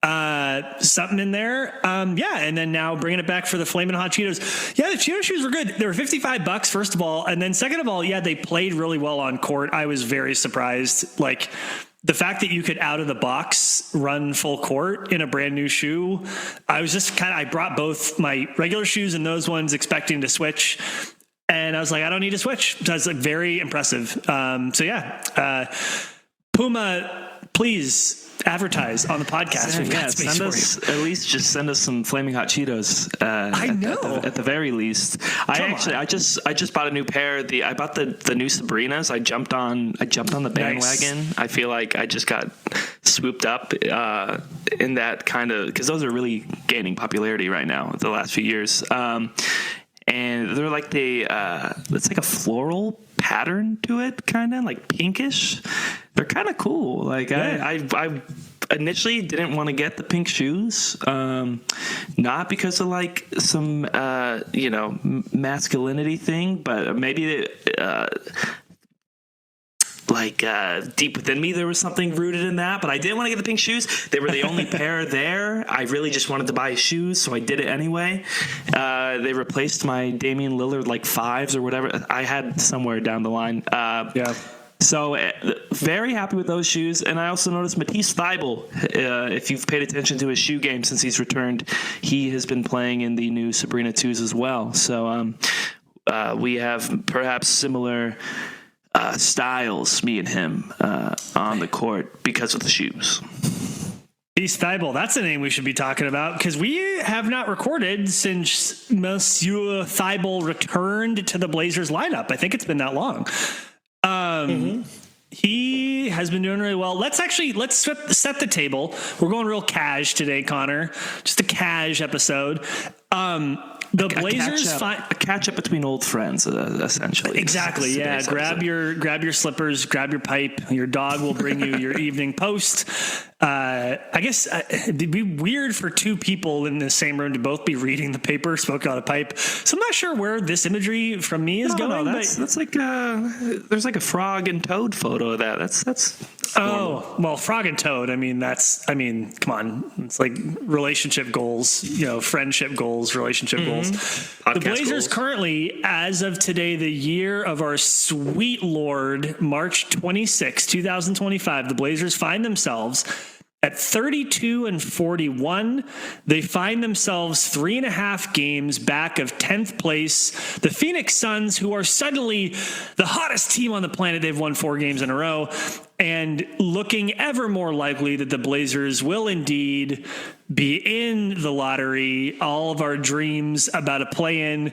something in there. And then now bringing it back for the Flamin' Hot Cheetos. Yeah, the Cheeto shoes were good. They were $55, first of all, and then second of all, yeah, they played really well on court. I was very surprised. Like, the fact that you could out of the box run full court in a brand new shoe, I was just I brought both my regular shoes and those ones expecting to switch. And I was like, I don't need to switch. So I was like, very impressive. Puma, please advertise on the podcast. Send us some Flaming Hot Cheetos. I know. At the very least. I just bought a new pair. I bought the new Sabrinas. I jumped on the bandwagon. Nice. I feel like I just got swooped up in that kind of, because those are really gaining popularity right now the last few years. And they're like it's like a floral pattern to it, kind of like pinkish. They're kind of cool. Like I initially didn't want to get the pink shoes, not because of like some masculinity thing, but maybe deep within me there was something rooted in that, but I didn't want to get the pink shoes. They were the only pair there. I really just wanted to buy shoes, so I did it anyway. They replaced my Damian Lillard 5s or whatever I had somewhere down the line. So very happy with those shoes. And I also noticed Matisse Thybulle, if you've paid attention to his shoe game since he's returned, he has been playing in the new Sabrina 2s as well. So we have perhaps similar styles, me and him, on the court because of the shoes. Matisse Thybulle, that's the name we should be talking about, because we have not recorded since Monsieur Thybulle returned to the Blazers lineup. I think it's been that long. He has been doing really well. Let's set the table. We're going real cash today, Connor. Just a cash episode. The Blazers a catch up between old friends, essentially. Exactly. Yeah. Grab your slippers, grab your pipe. Your dog will bring you your evening post. I guess it'd be weird for two people in the same room to both be reading the paper, smoking on a pipe. So I'm not sure where this imagery from me is going. That's like there's like a frog and toad photo of that. That's oh, well, frog and toad. I mean, come on. It's like relationship goals, friendship goals, relationship goals. Podcast the Blazers goals. Currently, as of today, the year of our sweet Lord, March 26, 2025, the Blazers find themselves at 32-41. They find themselves 3.5 games back of 10th place. The Phoenix Suns, who are suddenly the hottest team on the planet, they've won 4 games in a row, and looking ever more likely that the Blazers will indeed be in the lottery. All of our dreams about a play-in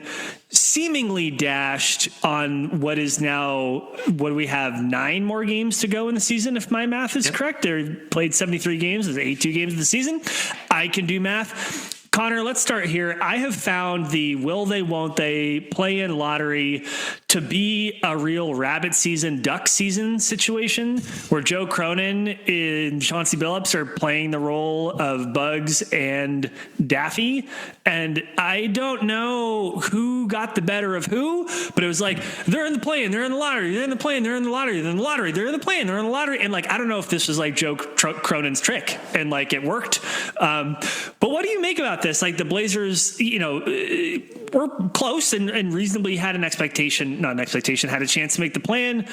seemingly dashed on what is now, what do we have, 9 more games to go in the season, if my math is correct. They've played 73 games. There's 82 games of the season. I can do math. Connor, let's start here. I have found the will they, won't they play-in lottery to be a real rabbit season, duck season situation where Joe Cronin and Chauncey Billups are playing the role of Bugs and Daffy. And I don't know who got the better of who, but it was like, they're in the play-in, they're in the lottery, they're in the play-in, they're in the lottery, they're in the lottery, they're in the play-in, they're in the lottery. And like, I don't know if this was like Joe Cronin's trick and like it worked. But what do you make about this? Like the Blazers, were close and reasonably had had a chance to make the plan.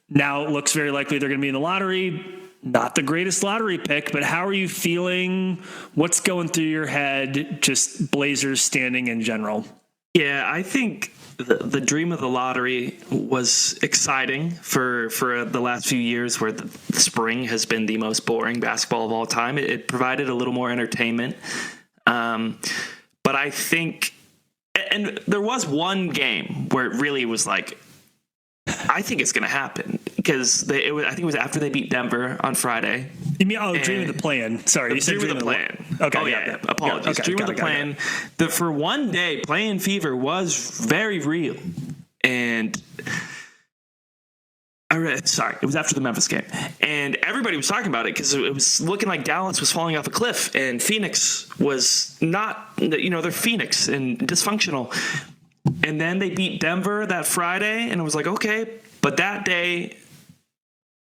Now it looks very likely they're going to be in the lottery. Not the greatest lottery pick, but how are you feeling? What's going through your head? Just Blazers standing in general. Yeah, I think the dream of the lottery was exciting for the last few years where the spring has been the most boring basketball of all time. It provided a little more entertainment. But I think, and there was one game where it really was like, I think it's going to happen because I think it was after they beat Denver on Friday. You mean, dream of the plan. Sorry, you said dream of the plan. Okay. Oh, yeah. Apologies. Okay, dream of the plan. For one day, play-in fever was very real. And it was after the Memphis game. And everybody was talking about it because it was looking like Dallas was falling off a cliff and Phoenix was not, they're Phoenix and dysfunctional. And then they beat Denver that Friday and it was like, okay. But that day,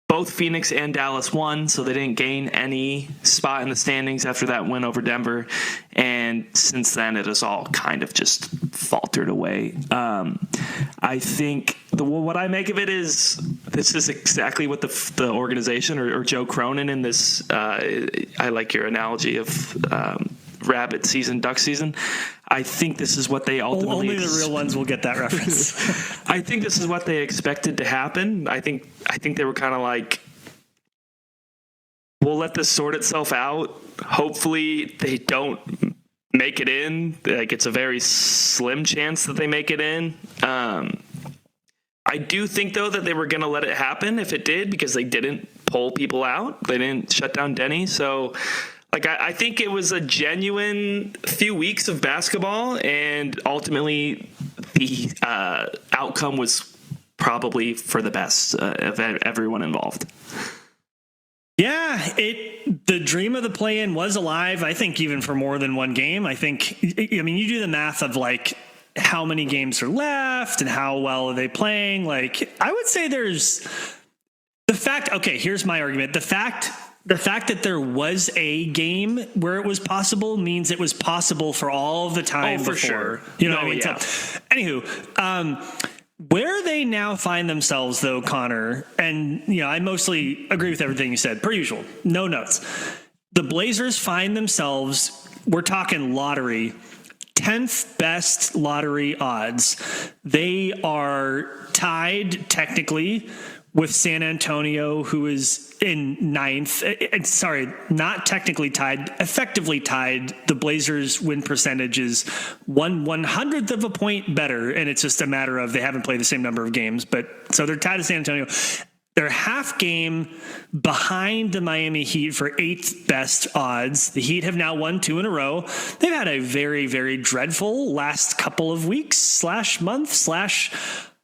both Phoenix and Dallas won, so they didn't gain any spot in the standings after that win over Denver. And since then, it has all kind of just faltered away. I think what I make of it is this is exactly what the organization or Joe Cronin in this. I like your analogy of rabbit season, duck season. I think this is what they ultimately. Only the real ones will get that reference. I think this is what they expected to happen. I think they were kind of like, we'll let this sort itself out. Hopefully they don't make it in. Like it's a very slim chance that they make it in. I do think though that they were going to let it happen if it did because they didn't pull people out. They didn't shut down Deni. So. Like, I think it was a genuine few weeks of basketball, and ultimately the outcome was probably for the best of everyone involved. Yeah, the dream of the play-in was alive, I think, even for more than one game. I mean, you do the math of, like, how many games are left and how well are they playing. Like, I would say there's the fact, okay, here's my argument. The fact that there was a game where it was possible means it was possible for all of the time before. Sure. You know what I mean? Yeah. So, anywho, where they now find themselves, though, Connor, and I mostly agree with everything you said, per usual, no notes. The Blazers find themselves, we're talking lottery, 10th best lottery odds. They are tied, technically, with San Antonio, who is in 9th. Sorry, not technically tied, effectively tied. The Blazers' win percentage is 1/100th of a point better, and it's just a matter of they haven't played the same number of games. But so they're tied to San Antonio. They're half game behind the Miami Heat for 8th best odds. The Heat have now won 2 in a row. They've had a very, very dreadful last couple of weeks / month /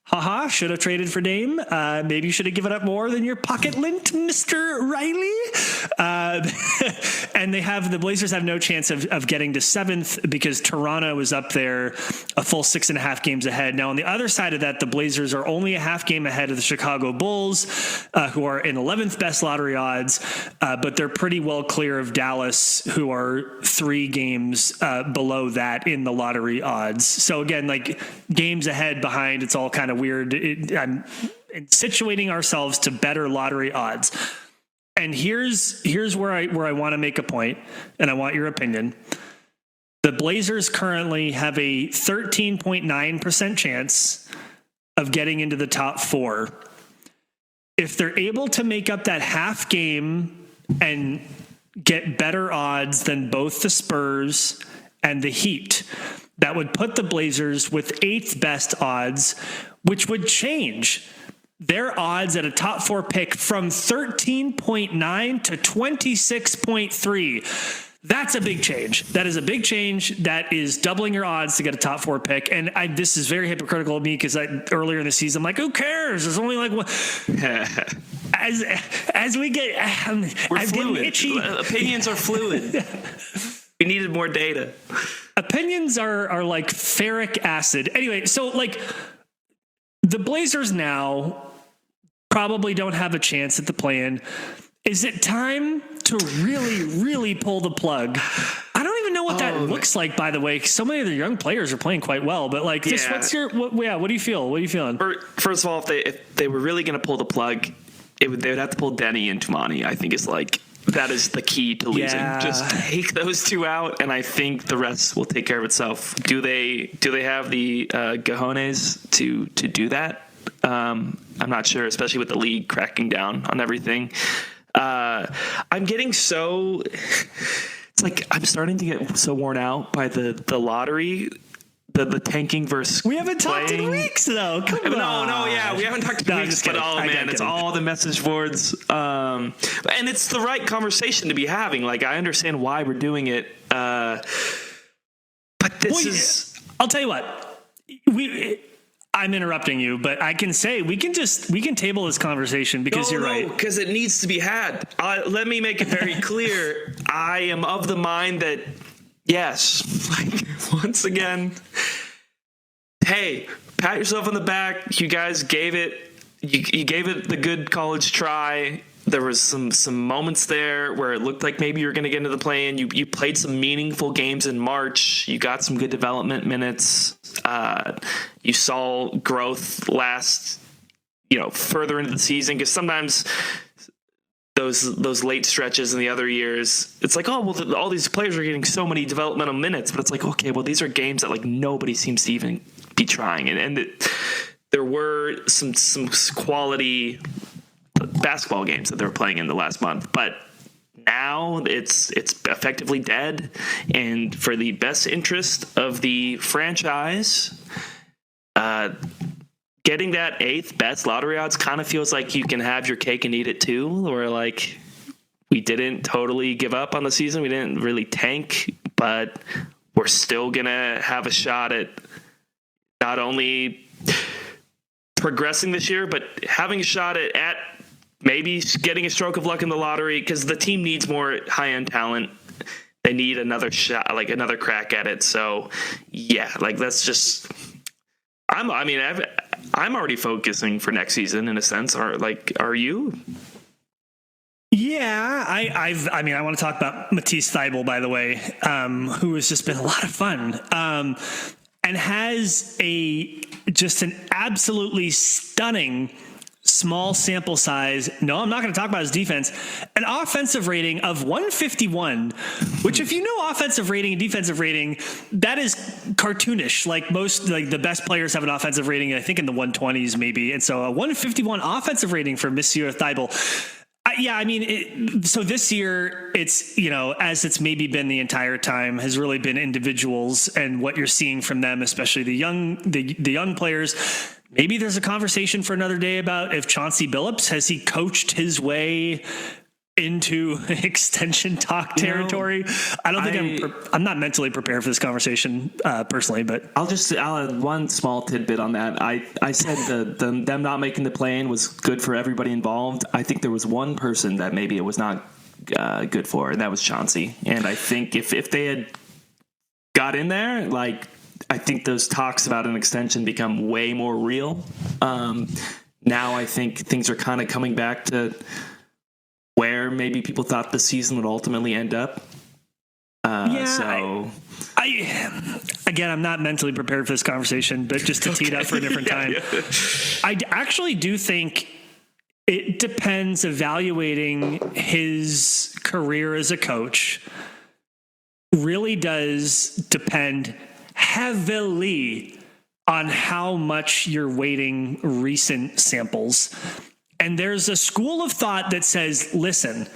haha, should have traded for Dame. Maybe you should have given up more than your pocket lint, Mr. Riley. And the Blazers have no chance of getting to 7th because Toronto is up there a full 6.5 games ahead. Now, on the other side of that, the Blazers are only a half game ahead of the Chicago Bulls, who are in 11th best lottery odds, but they're pretty well clear of Dallas, who are 3 games below that in the lottery odds. So again, like games ahead, behind, it's all kind of weird. I'm situating ourselves to better lottery odds. And here's where I want to make a point, and I want your opinion. The Blazers currently have a 13.9% chance of getting into the top 4. If they're able to make up that half game and get better odds than both the Spurs and the Heat, that would put the Blazers with 8th best odds, which would change their odds at a top 4 pick from 13.9 to 26.3. That's a big change. That is a big change. That is doubling your odds to get a top 4 pick. And this is very hypocritical of me because earlier in the season, I'm like, who cares? There's only like one. As we get, we're fluid. Itchy. Opinions are fluid. We needed more data. Opinions are like ferric acid. Anyway, so like the Blazers now probably don't have a chance at the play-in. Is it time to really, really pull the plug? I don't even know what that looks like, by the way. So many of the young players are playing quite well, but like, what do you feel? What are you feeling? First of all, if they were really going to pull the plug, they would have to pull Deni and Tumani. I think that is the key to losing. Yeah. Just take those 2 out, and I think the rest will take care of itself. Do they have the cojones to do that? I'm not sure, especially with the league cracking down on everything. I'm getting so it's like I'm starting to get so worn out by the lottery, the tanking versus we haven't talked in weeks though. Come on. No, yeah, we haven't talked in weeks, but it's all the message boards, and it's the right conversation to be having. Like, I understand why we're doing it, but I'll tell you what, I'm interrupting you, but I can say we can table this convecation because you're right. Because it needs to be had. Let me make it very clear. I am of the mind that yes, like once again, hey, pat yourself on the back. You guys gave it. You gave it the good college try. There was some moments there where it looked like maybe you were going to get into the play-in. You played some meaningful games in March. You got some good development minutes. You saw growth last, further into the season, because sometimes those late stretches in the other years, it's like, all these players are getting so many developmental minutes, but it's like, okay, well, these are games that like nobody seems to even be trying, and there were some quality basketball games that they were playing in the last month, but now it's effectively dead. And for the best interest of the franchise, getting that 8th best lottery odds kind of feels like you can have your cake and eat it too, where like we didn't totally give up on the season, we didn't really tank, but we're still gonna have a shot at not only progressing this year, but having a shot at maybe getting a stroke of luck in the lottery, because the team needs more high-end talent. They need another shot, like another crack at it. So, yeah, like that's just. I'm already focusing for next season in a sense. Are you? Yeah, I want to talk about Matisse Thybulle, by the way, who has just been a lot of fun, and has just an absolutely stunning small sample size. No, I'm not going to talk about his defense. An offensive rating of 151, which, if you know offensive rating and defensive rating, that is cartoonish. Like the best players have an offensive rating, I think in the 120s maybe. And so a 151 offensive rating for Monsieur Thybulle. So this year it's, as it's maybe been the entire time, has really been individuals, and what you're seeing from them, especially the young players. maybe there's a conversation for another day about if Chauncey Billups, has he coached his way into extension talk territory? I don't think I'm not mentally prepared for this conversation personally, but I'll add one small tidbit on that. I said them not making the play-in was good for everybody involved. I think there was one person that maybe it was not good for, and that was Chauncey. And I think if they had got in there, like, I think those talks about an extension become way more real. Now I think things are kind of coming back to where maybe people thought the season would ultimately end up. I'm not mentally prepared for this conversation, but just to tee it up for a different time. I actually do think it depends. Evaluating his career as a coach really does depend heavily on how much you're weighting recent samples. And there's a school of thought that says, listen,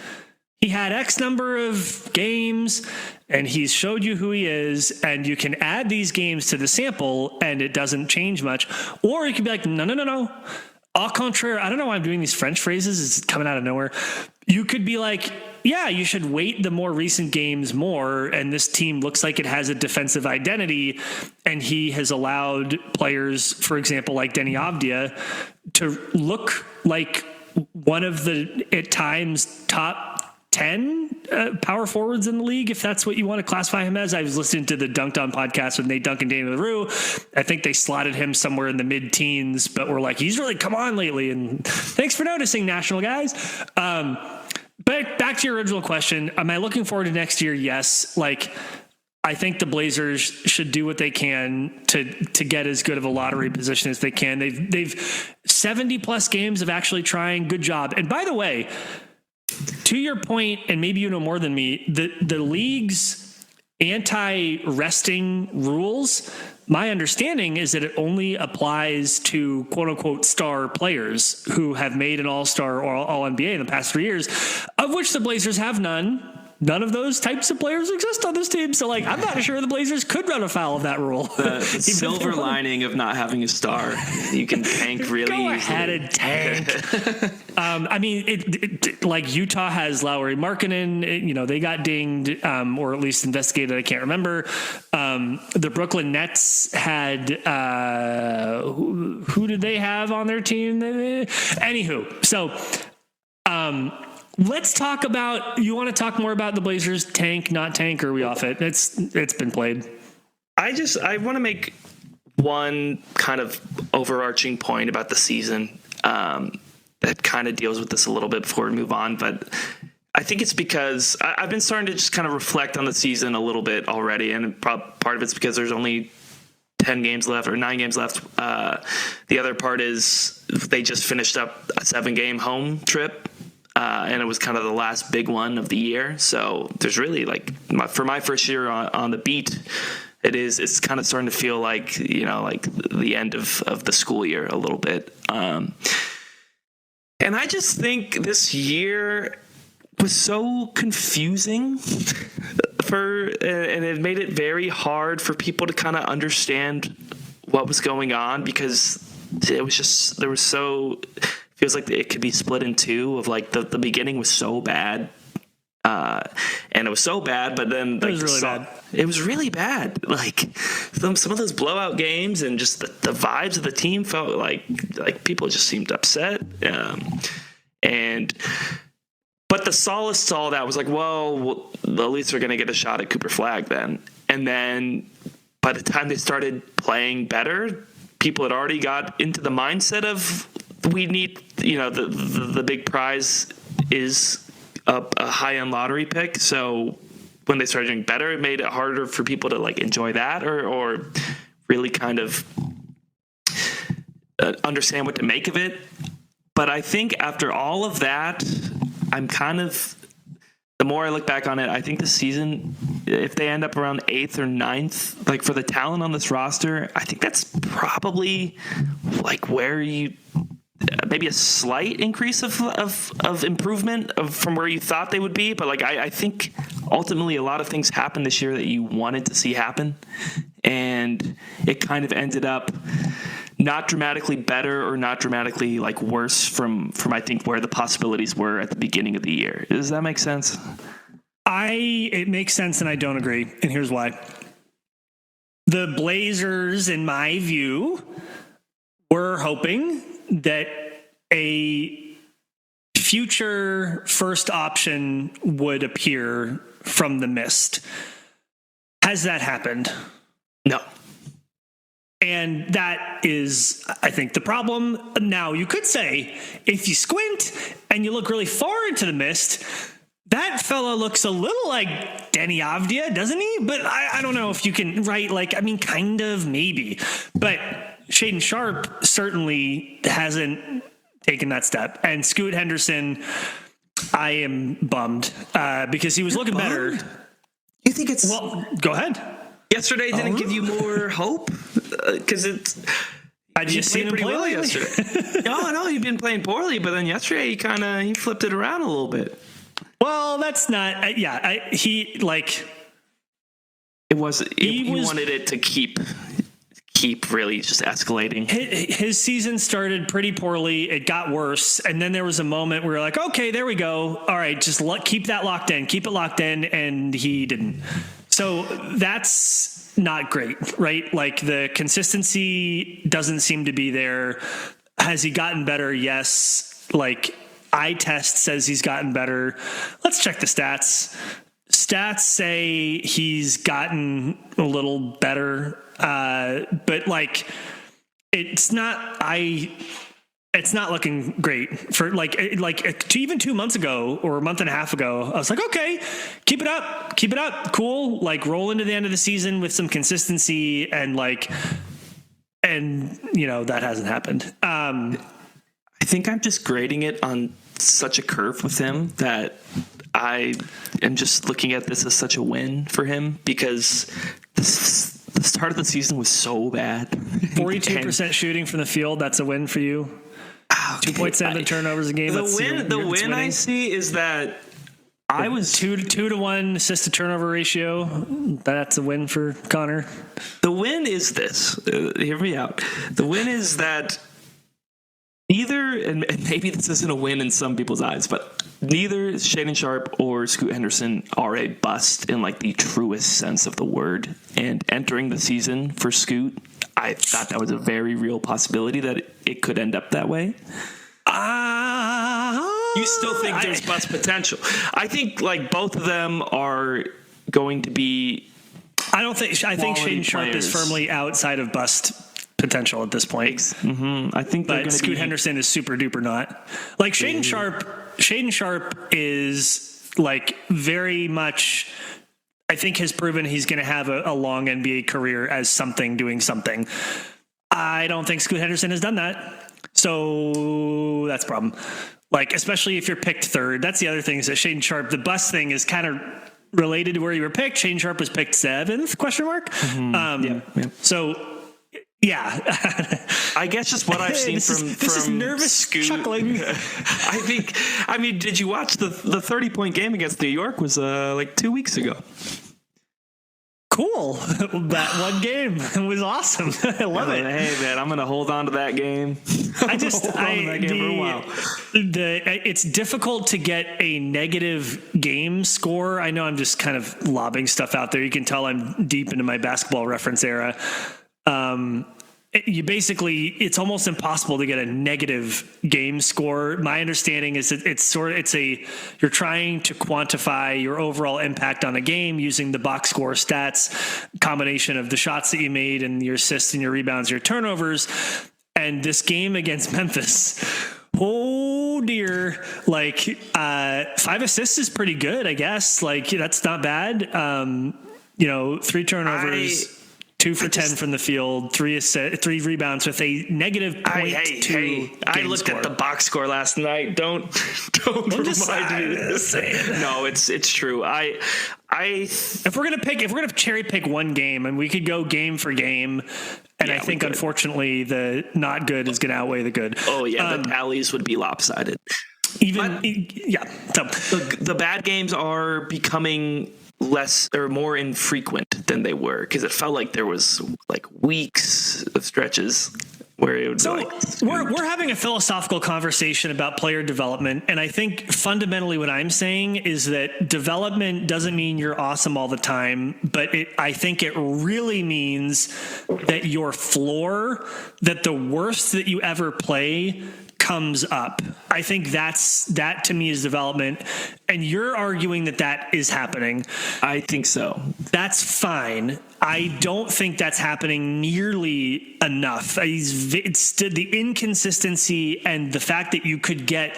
he had X number of games and he's showed you who he is, and you can add these games to the sample and it doesn't change much. Or you could be like, no. Au contraire, I don't know why I'm doing these French phrases. It's coming out of nowhere. You could be like, yeah, you should weight the more recent games more, and this team looks like it has a defensive identity, and he has allowed players, for example, like Deni Avdija, to look like one of the, at times, top 10 power forwards in the league, if that's what you want to classify him as. I was listening to the Dunked On podcast with Nate Dunk and Danny LaRue. I think they slotted him somewhere in the mid-teens, but we're like, he's really come on lately, and thanks for noticing, national guys. But back to your original question, am I looking forward to next year? Yes. Like, I think the Blazers should do what they can to get as good of a lottery position as they can. They've 70 plus games of actually trying. Good job. And by the way, to your point, and maybe you know more than me, the league's anti-resting rules, my understanding is that it only applies to quote unquote star players who have made an all-star or all-NBA in the past 3 years, of which the Blazers have none. None of those types of players exist on this team. So, like, I'm not sure the Blazers could run afoul of that rule. The silver lining of not having a star. You can tank really Go easily. ahead and tank. I mean, it, like, Utah has Lauri Markkanen. They got dinged, or at least investigated. I can't remember. The Brooklyn Nets had, who did they have on their team? Anywho, so, let's talk about, you want to talk more about the Blazers tank, not tank, or are we off it? It's been played. I want to make one kind of overarching point about the season that kind of deals with this a little bit before we move on. But I think it's because I've been starting to just kind of reflect on the season a little bit already. And part of it's because there's only 10 games left or 9 games left. The other part is they just finished up a 7-game home trip. And it was kind of the last big one of the year. So there's really, like, for my first year on the beat, it's kind of starting to feel like, like the end of the school year a little bit. And I just think this year was so confusing and it made it very hard for people to kind of understand what was going on, because it was just, feels like it could be split in two, of like the beginning was so bad. And it was so bad, but then like, it was really bad. Like some of those blowout games and just the vibes of the team felt like people just seemed upset. But the solace to all that was like, well, at least they're going to get a shot at Cooper Flagg then. And then by the time they started playing better, people had already got into the mindset of, we need, the big prize is a high-end lottery pick. So when they started doing better, it made it harder for people to like enjoy that or really kind of understand what to make of it. But I think after all of that, I'm kind of, the more I look back on it, I think this season, if they end up around 8th or 9th, like for the talent on this roster, I think that's probably like where maybe a slight increase of improvement from where you thought they would be. But like, I think ultimately a lot of things happened this year that you wanted to see happen. And it kind of ended up not dramatically better or not dramatically like worse from I think where the possibilities were at the beginning of the year. Does that make sense? It makes sense, and I don't agree, and here's why. The Blazers, in my view, were hoping that a future first option would appear from the mist. Has that happened? No. And that is, I think, the problem. Now, you could say, if you squint and you look really far into the mist, that fella looks a little like Deni Avdija, doesn't he? But I don't know if you can, right? Like, I mean, kind of, maybe. But Shaedon Sharpe certainly hasn't taken that step. And Scoot Henderson, I am bummed because he was looking better. You think it's... Well, go ahead. Yesterday didn't give you more hope? Because it's... I just seen him play well yesterday. No, you've been playing poorly, but then yesterday he flipped it around a little bit. Well, that's not... he wanted it to keep really just escalating. His season started pretty poorly. It got worse. And then there was a moment where we're like, okay, there we go. All right, just keep that locked in. Keep it locked in. And he didn't. So that's not great, right? Like the consistency doesn't seem to be there. Has he gotten better? Yes. Like eye test says he's gotten better. Let's check the stats. Stats say he's gotten a little better. But like, it's not looking great for even 2 months ago or a month and a half ago. I was like, okay, keep it up. Cool. Like roll into the end of the season with some consistency and that hasn't happened. I think I'm just grading it on such a curve with him that I am just looking at this as such a win for him because the start of the season was so bad. 42% shooting from the field. That's a win for you. 2.7 turnovers a game. The win I see is that I was 2-to-1 assist to turnover ratio. That's a win for Connor. The win is this. Hear me out. The win is that neither, and maybe this isn't a win in some people's eyes, but neither Shaedon Sharpe or Scoot Henderson are a bust in like the truest sense of the word. And entering the season for Scoot, I thought that was a very real possibility that it could end up that way. You still think there's bust potential? I think like both of them are going to be. I think Shaedon Sharpe is firmly outside of bust potential at this point. Mm-hmm. I think, but Scoot Henderson is super duper not. Like Shaedon Sharpe is like very much. I think has proven he's going to have a long NBA career as doing something. I don't think Scoot Henderson has done that. So that's a problem. Like, especially if you're picked third. That's the other thing is that Shaedon Sharpe, the bust thing is kind of related to where you were picked. Shaedon Sharpe was picked 7th, question mark. Mm-hmm. Yeah. So, yeah. I guess just what I've seen from nervous Scoot. Chuckling. Did you watch the 30-point game against New York was like 2 weeks ago? Cool. That one game was awesome. I love it. Hey man, I'm gonna hold on to that game. For a while. It's difficult to get a negative game score. I know I'm just kind of lobbing stuff out there. You can tell I'm deep into my basketball reference era. It's almost impossible to get a negative game score. My understanding is that you're trying to quantify your overall impact on a game using the box score stats, combination of the shots that you made and your assists and your rebounds, your turnovers. And this game against Memphis, oh dear, 5 assists is pretty good, I guess. Like that's not bad. 3 turnovers. 2 for 10 from the field, 3 rebounds with a negative 0.2. I looked at the box score last night. Don't remind me. No, it's true. If we're gonna cherry pick one game, and we could go game for game, and I think unfortunately the not good is gonna outweigh the good. Oh yeah, the tallies would be lopsided. So the bad games are becoming less or more infrequent than they were because it felt like there was like weeks of stretches where it would So like we're having a philosophical conversation about player development, and I think fundamentally what I'm saying is that development doesn't mean you're awesome all the time, but I think it really means that your floor, that the worst that you ever play comes up. I think that to me is development, and you're arguing that is happening. I think so. That's fine. I don't think that's happening nearly enough. It's the inconsistency and the fact that you could get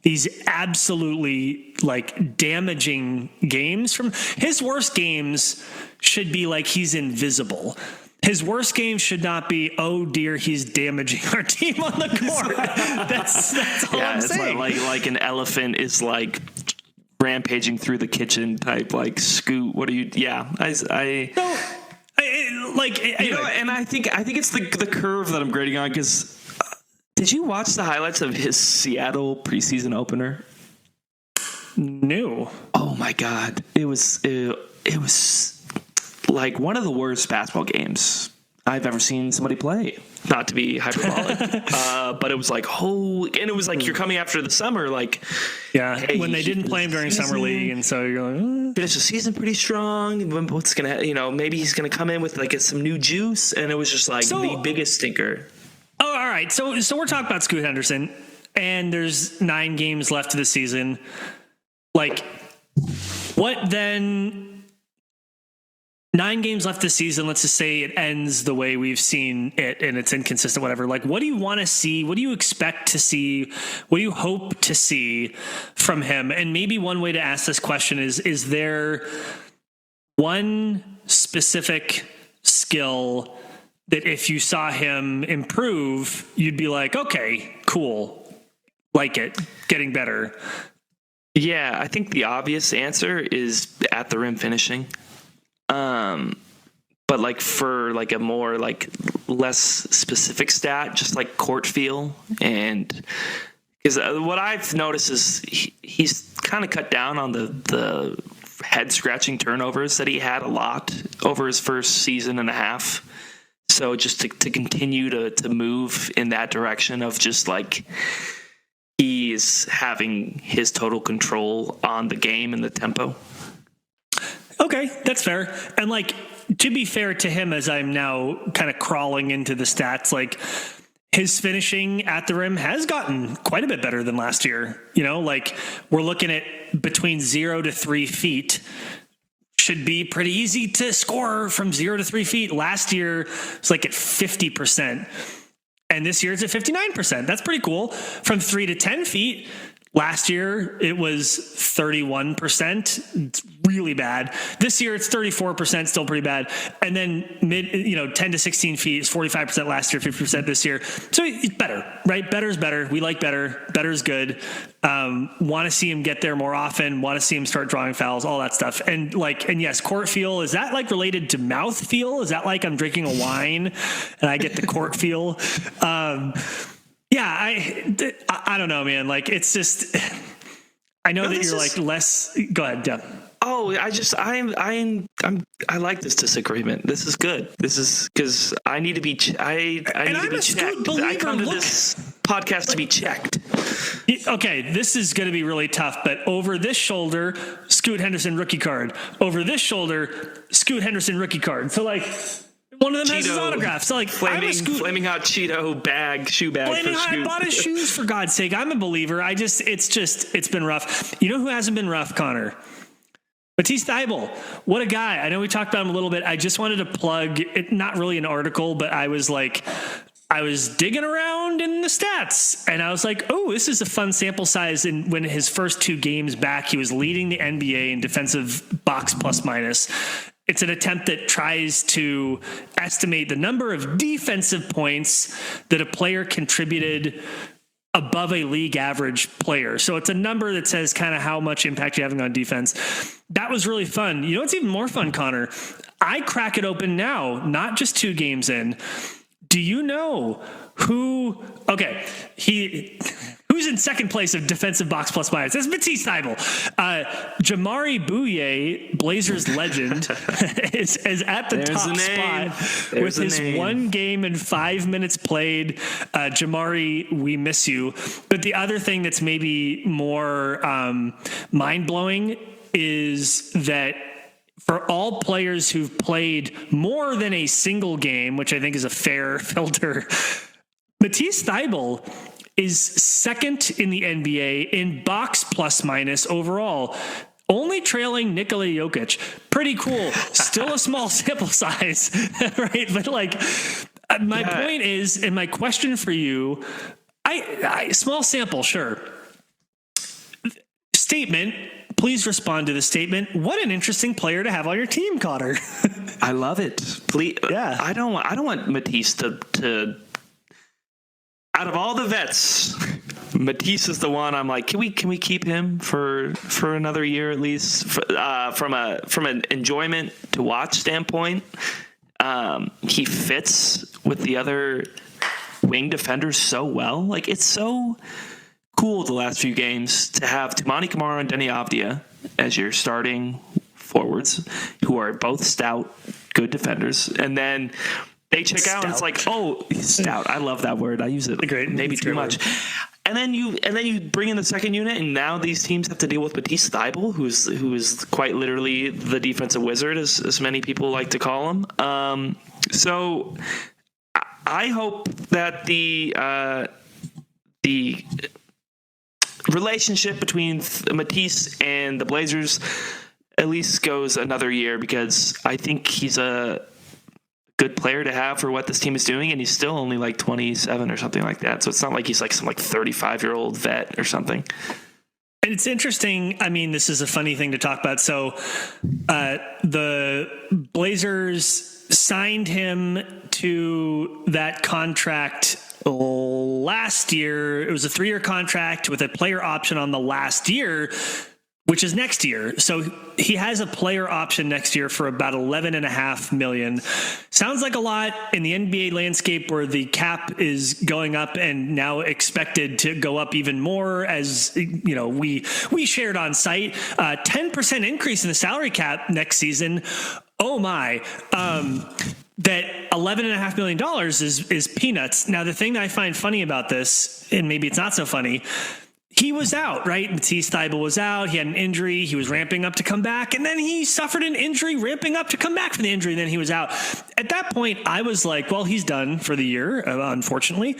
these absolutely like damaging games from his worst games should be like he's invisible. His worst game should not be, oh dear, he's damaging our team on the court. That's all I'm saying. Like an elephant is like rampaging through the kitchen type, like Scoot. What are you? Yeah, I and I think it's the curve that I'm grading on because did you watch the highlights of his Seattle preseason opener? No. Oh my God, it was like one of the worst basketball games I've ever seen somebody play. Not to be hyperbolic, but it was like, and it was like you're coming after the summer, like, yeah, hey, when they didn't play him during summer league, and so you're like, finish the season pretty strong. What's gonna, maybe he's gonna come in with like some new juice, and it was just like the biggest stinker. Oh, all right. So we're talking about Scoot Henderson, and there's 9 games left of the season. Like, what then? 9 games left this season. Let's just say it ends the way we've seen it and it's inconsistent, whatever. Like, what do you want to see? What do you expect to see? What do you hope to see from him? And maybe one way to ask this question is there one specific skill that if you saw him improve, you'd be like, okay, cool. Like it, getting better. Yeah, I think the obvious answer is at the rim finishing. But like for like a more like less specific stat, just like court feel, and because what I've noticed is he's kind of cut down on the head scratching turnovers that he had a lot over his first season and a half. So just to continue to move in that direction of just like he's having his total control on the game and the tempo. Okay, that's fair. And like, to be fair to him, as I'm now kind of crawling into the stats, like his finishing at the rim has gotten quite a bit better than last year. Like we're looking at between 0 to 3 feet. Should be pretty easy to score from 0 to 3 feet. Last year it's like at 50%. And this year it's at 59%. That's pretty cool. From 3 to 10 feet. Last year, it was 31%. It's really bad. This year, it's 34%, still pretty bad. And then 10 to 16 feet is 45% last year, 50% this year. So it's better, right? Better is better. We like better. Better is good. Want to see him get there more often. Want to see him start drawing fouls, all that stuff. And yes, court feel, is that like related to mouth feel? Is that like I'm drinking a wine and I get the court feel? Yeah, I don't know, man. Like, it's just, I know that you're like less. Go ahead, Deb. Oh, I like this disagreement. This is good. This is because I need to be. I need to be checked. I come to this podcast to be checked. Okay, this is going to be really tough. But over this shoulder, Scoot Henderson rookie card. Over this shoulder, Scoot Henderson rookie card. So like. One of them has his autograph. So like, flaming hot Cheeto shoe bag. Flaming hot, I bought his shoes for God's sake. I'm a believer. It's been rough. You know who hasn't been rough, Connor? Matisse Thybulle. What a guy. I know we talked about him a little bit. I just wanted to plug it, not really an article, but I was digging around in the stats and I was like, oh, this is a fun sample size. And when his first 2 games back, he was leading the NBA in defensive box plus minus. It's an attempt that tries to estimate the number of defensive points that a player contributed above a league average player. So it's a number that says kind of how much impact you're having on defense. That was really fun. You know what's even more fun, Connor? I crack it open now, not just 2 games in. Do you know who's in second place of defensive box plus minus? That's Matisse Thybulle. Jamari Bouye, Blazers legend, is at the top spot with his 1 game and 5 minutes played. Jamari, we miss you. But the other thing that's maybe more mind-blowing is that for all players who've played more than a single game, which I think is a fair filter, Matisse Thybulle is second in the NBA in box plus minus overall, only trailing Nikola Jokic. Pretty cool. Still a small sample size, right? But like, my point is, and my question for you, I small sample, sure. Statement. Please respond to the statement. What an interesting player to have on your team, Connor. I love it. Please, yeah. I don't want Matisse to. Out of all the vets, Matisse is the one I'm like, can we keep him for another year at least? From an enjoyment to watch standpoint, he fits with the other wing defenders so well. Like, it's so cool the last few games to have Toumani Camara and Deni Avdija as your starting forwards, who are both stout, good defenders, and then they check out and it's like, oh, stout. I love that word. I use it maybe too much. And then you bring in the second unit, and now these teams have to deal with Matisse Thybulle, who is quite literally the defensive wizard, as many people like to call him. So I hope that the relationship between Matisse and the Blazers at least goes another year, because I think he's a good player to have for what this team is doing, and he's still only like 27 or something like that. So it's not like he's like some 35-year-old vet or something. And it's interesting. I mean, this is a funny thing to talk about. So the Blazers signed him to that contract last year. It was a 3-year contract with a player option on the last year, which is next year. So he has a player option next year for about $11.5 million. Sounds like a lot in the NBA landscape, where the cap is going up and now expected to go up even more, as you know, we shared on site. 10% increase in the salary cap next season. Oh my. That $11.5 million is peanuts. Now, the thing that I find funny about this, and maybe it's not so funny, he was out, right? Matisse Thybulle was out. He had an injury. He was ramping up to come back, and then he suffered an injury, ramping up to come back from the injury, and then he was out. At that point, I was like, well, he's done for the year, unfortunately.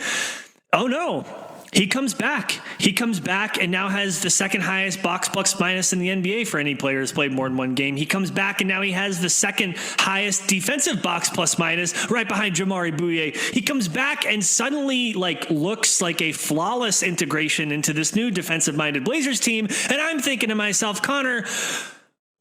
Oh, no. He comes back. He comes back and now has the second highest box plus minus in the NBA for any player who's played more than one game. He comes back and now he has the second highest defensive box plus minus, right behind Jamari Bouye. He comes back and suddenly looks like a flawless integration into this new defensive-minded Blazers team. And I'm thinking to myself, Connor,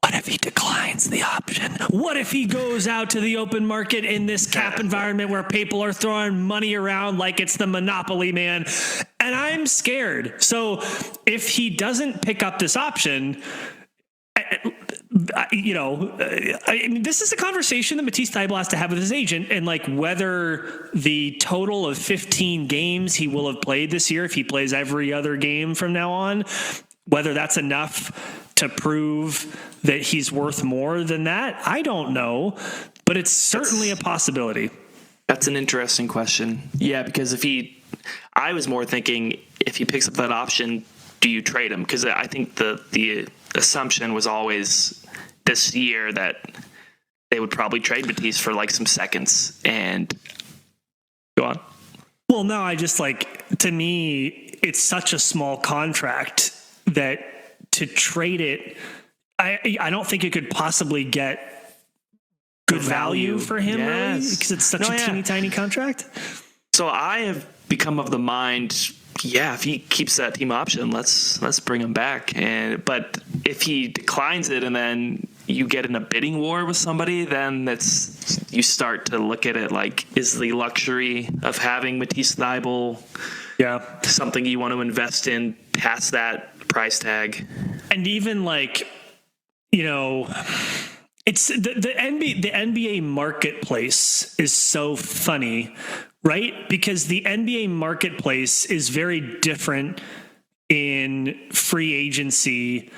what if he declines the option? What if he goes out to the open market in this cap environment where people are throwing money around like it's the Monopoly man? And I'm scared. So if he doesn't pick up this option, I mean, this is a conversation that Matisse Thybulle has to have with his agent, and whether the total of 15 games he will have played this year, if he plays every other game from now on, whether that's enough to prove that he's worth more than that, I don't know, but it's certainly a possibility. That's an interesting question. Yeah, because I was more thinking, if he picks up that option, do you trade him? Because I think the assumption was always this year that they would probably trade Matisse for some seconds. And go on. Well, no, I just to me, it's such a small contract that to trade it, I don't think you could possibly get good value for him, really, because it's such a teeny tiny contract. So I have become of the mind, if he keeps that team option, let's bring him back. But if he declines it and then you get in a bidding war with somebody, then you start to look at it is the luxury of having Matisse Thybulle something you want to invest in past that price tag? And even it's the NBA marketplace is so funny, right? Because the NBA marketplace is very different in free agency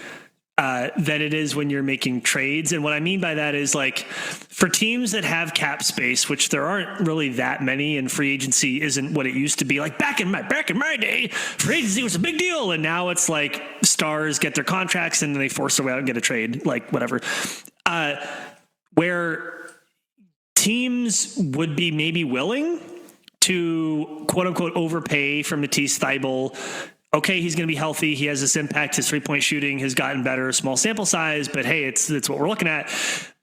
than it is when you're making trades. And what I mean by that is, like, for teams that have cap space, which there aren't really that many, and free agency isn't what it used to be. Like back in my day, free agency was a big deal, and now it's like stars get their contracts and then they force their way out and get a trade, like whatever. Where teams would be maybe willing to quote unquote overpay for Matisse Thybulle. Okay, he's going to be healthy. He has this impact. His 3-point shooting has gotten better. Small sample size, but hey, it's what we're looking at.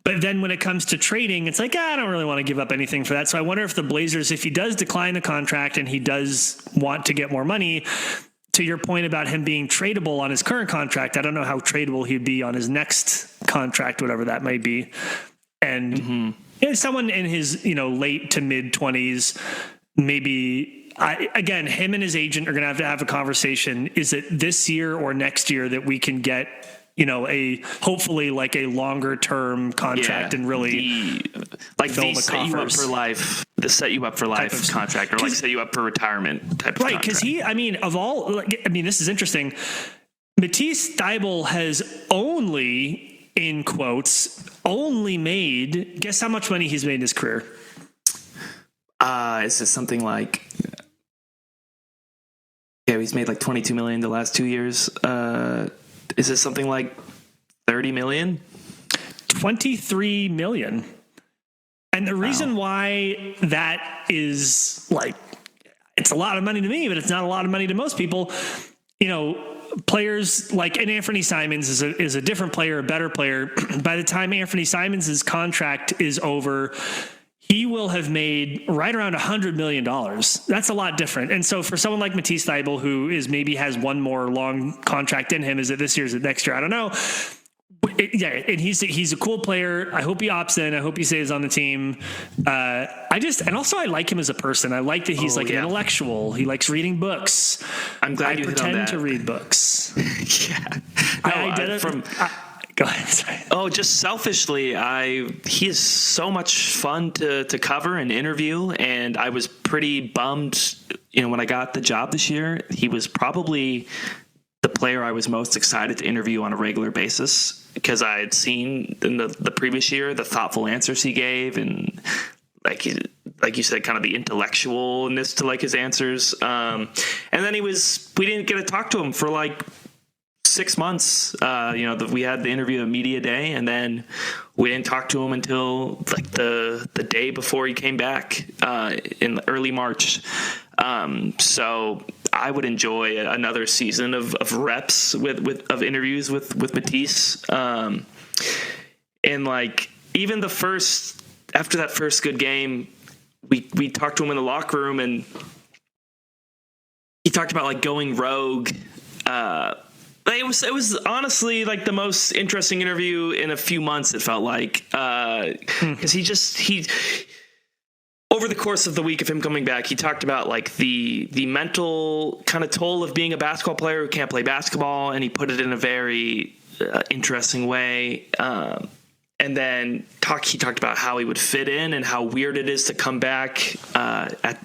But then when it comes to trading, it's like, I don't really want to give up anything for that. So I wonder if the Blazers, if he does decline the contract and he does want to get more money, to your point about him being tradable on his current contract, I don't know how tradable he'd be on his next contract, whatever that might be. And someone in his, late to mid 20s, maybe. Again, him and his agent are going to have a conversation. Is it this year or next year that we can get, hopefully like a longer term contract and really fill the coffers? Set you up for life contract, or like set you up for retirement type of contract. Right, because this is interesting. Matisse Thybulle has only, in quotes, made, guess how much money he's made in his career? Is this something like... Yeah, he's made like $22 million the last 2 years. Is this something like $30 million? $23 million. And the reason why that is like, it's a lot of money to me, but it's not a lot of money to most people. Players like, and Anthony Simons is a different player, a better player. By the time Anthony Simons' contract is over, he will have made right around $100 million. That's a lot different. And so for someone like Matisse Thybulle, who maybe has one more long contract in him, is it this year, is it next year? I don't know. And he's a cool player. I hope he opts in. I hope he stays on the team. And also I like him as a person. I like that he's an intellectual. He likes reading books. I'm glad you pretend hit on that. To read books. Yeah. Go ahead. Sorry. Oh, just selfishly, he is so much fun to cover and interview, and I was pretty bummed, when I got the job this year. He was probably the player I was most excited to interview on a regular basis, because I had seen in the previous year the thoughtful answers he gave, and like you said, kind of the intellectualness to like his answers. And then we didn't get to talk to him for like 6 months. We had the interview at Media Day, and then we didn't talk to him until like the day before he came back in early March. So I would enjoy another season of reps of interviews with Matisse. And like even after that first good game, we talked to him in the locker room, and he talked about like going rogue. It was honestly like the most interesting interview in a few months. It felt like, because he over the course of the week of him coming back, he talked about like the mental kind of toll of being a basketball player who can't play basketball, and he put it in a very interesting way. And then he talked about how he would fit in and how weird it is to come back at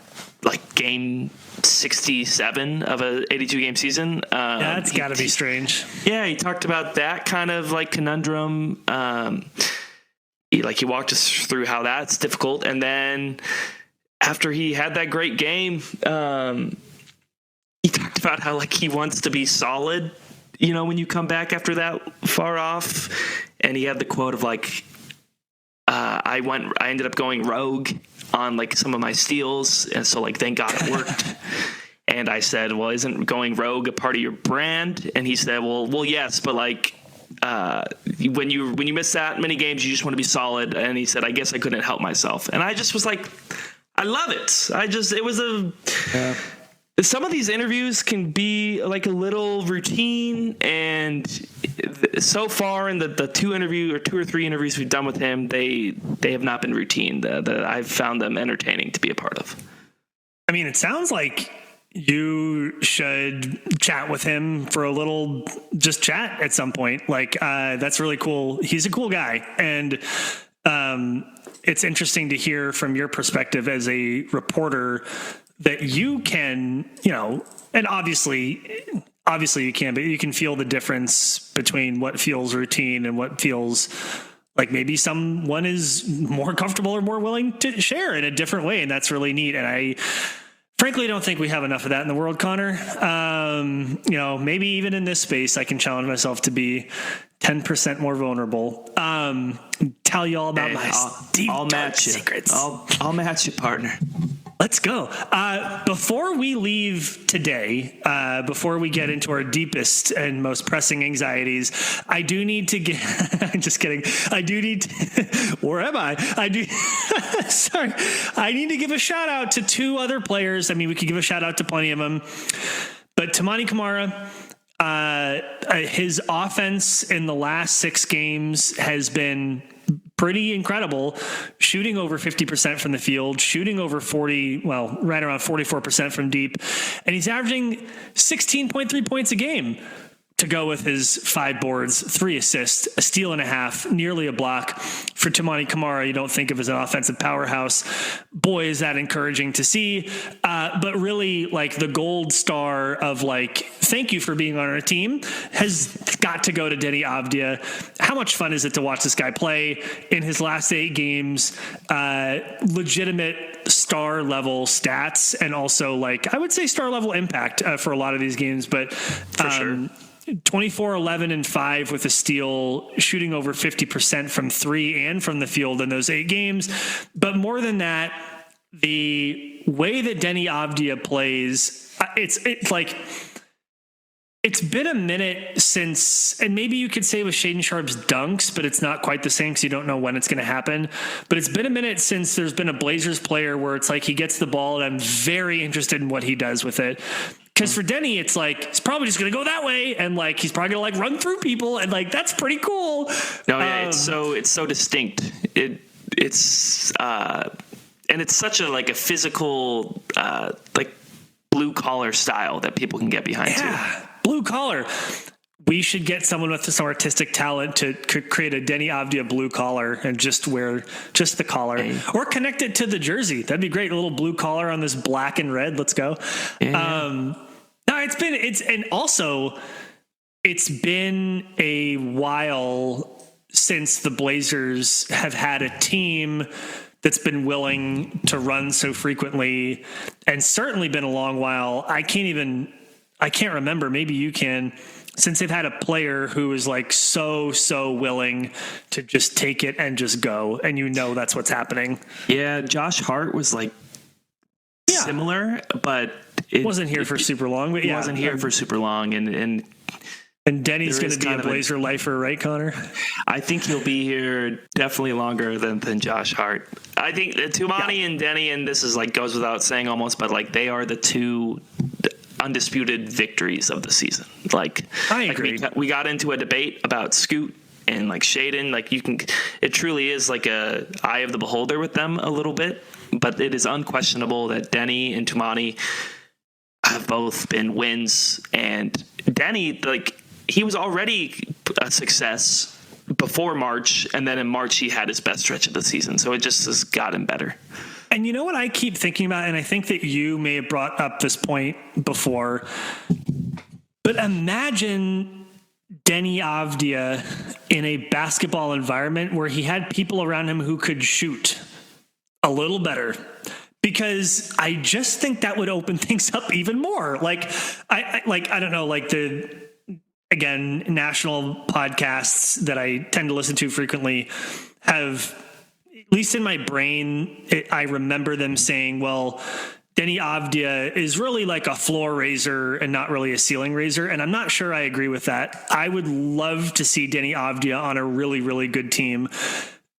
like game 67 of a 82 game season. That's got to be strange. Yeah, he talked about that kind of like conundrum. He walked us through how that's difficult, and then after he had that great game, he talked about how like he wants to be solid, when you come back after that far off. And he had the quote of like, I ended up going rogue on like some of my steals, and so like thank God it worked. And I said, well, isn't going rogue a part of your brand? And he said, well yes, but like when you miss that many games, you just want to be solid. And he said, I guess I couldn't help myself. And I just was like, I love it. Some of these interviews can be like a little routine, and so far in the 2 or 3 interviews we've done with him, they have not been routine. I've found them entertaining to be a part of. I mean, it sounds like you should chat with him for a little, just chat at some point. Like, that's really cool. He's a cool guy. And it's interesting to hear from your perspective as a reporter that you can, and obviously obviously you can, but you can feel the difference between what feels routine and what feels like maybe someone is more comfortable or more willing to share in a different way. And that's really neat. And I frankly don't think we have enough of that in the world, Connor. Maybe even in this space, I can challenge myself to be 10% more vulnerable. Tell you all about I'll match secrets. I'll match you, partner. Let's go. Before we leave today, before we get into our deepest and most pressing anxieties, I do need to get, I'm just kidding. I do need to, where am I? Sorry. I need to give a shout out to two other players. I mean, we could give a shout out to plenty of them, but Toumani Camara, his offense in the last 6 games has been pretty incredible, shooting over 50% from the field, shooting over right around 44% from deep. And he's averaging 16.3 points a game to go with his 5 boards, 3 assists, a steal and a half, nearly a block. For Toumani Camara, you don't think of as an offensive powerhouse. Boy, is that encouraging to see. But really, like, the gold star of, like, thank you for being on our team has got to go to Deni Avdija. How much fun is it to watch this guy play in his last 8 games? Legitimate star level stats, and also, like, I would say star level impact for a lot of these games, but for sure. 24, 11, and 5 with a steal, shooting over 50% from 3 and from the field in those 8 games. But more than that, the way that Deni Avdija plays, it's like, it's been a minute since, and maybe you could say with Shaedon Sharpe's dunks, but it's not quite the same because you don't know when it's going to happen. But it's been a minute since there's been a Blazers player where it's like he gets the ball and I'm very interested in what he does with it. Because for Deni, it's like, he's probably just going to go that way. And like, he's probably going to like run through people. And like, that's pretty cool. No, yeah, it's so distinct. It's and it's such a, like, a physical, like, blue collar style that people can get behind too. Blue collar. We should get someone with some artistic talent to create a Deni Avdija blue collar and just wear just the collar, or connect it to the jersey. That'd be great. A little blue collar on this black and red. Let's go. Yeah. No, it's been a while since the Blazers have had a team that's been willing to run so frequently, and certainly been a long while. I can't remember. Maybe you can. Since they've had a player who is like so willing to just take it and just go, and that's what's happening. Yeah, Josh Hart was like similar, but it wasn't here for super long. But wasn't here for super long, and Denny's going to be a Blazer lifer, right, Connor? I think he'll be here definitely longer than Josh Hart. I think Toumani and Deni, and this is like goes without saying almost, but like they are the two undisputed victories of the season. Like, I agree. We got into a debate about Scoot and like Shaedon. Like, it truly is like a eye of the beholder with them a little bit, but it is unquestionable that Deni and Toumani have both been wins. And Deni, like, he was already a success before March, and then in March he had his best stretch of the season. So it just has gotten better. And you know what I keep thinking about, and I think that you may have brought up this point before, but imagine Deni Avdija in a basketball environment where he had people around him who could shoot a little better, because I just think that would open things up even more. Like, I don't know, like again, national podcasts that I tend to listen to frequently have, at least in my brain, I remember them saying, well, Deni Avdija is really like a floor raiser and not really a ceiling raiser. And I'm not sure I agree with that. I would love to see Deni Avdija on a really, really good team.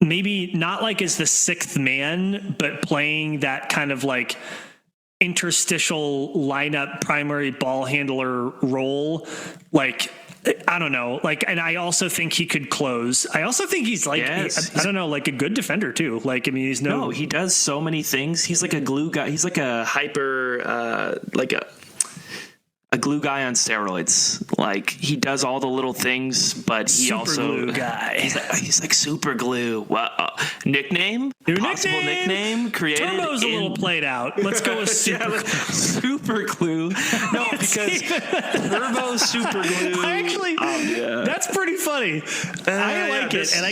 Maybe not like as the 6th man, but playing that kind of like interstitial lineup primary ball handler role. Like, I don't know. Like, and I also think he could close. I also think he's like, I don't know, like a good defender too. Like, I mean, he does so many things. He's like a glue guy. He's like a hyper, like a glue guy on steroids. Like, he does all the little things, but he Super also glue guy. He's like super glue. What nickname? New Possible nickname created. Turbo's a little played out. Let's go with super. Super glue. No, because Turbo super glue. That's pretty funny. I like it, and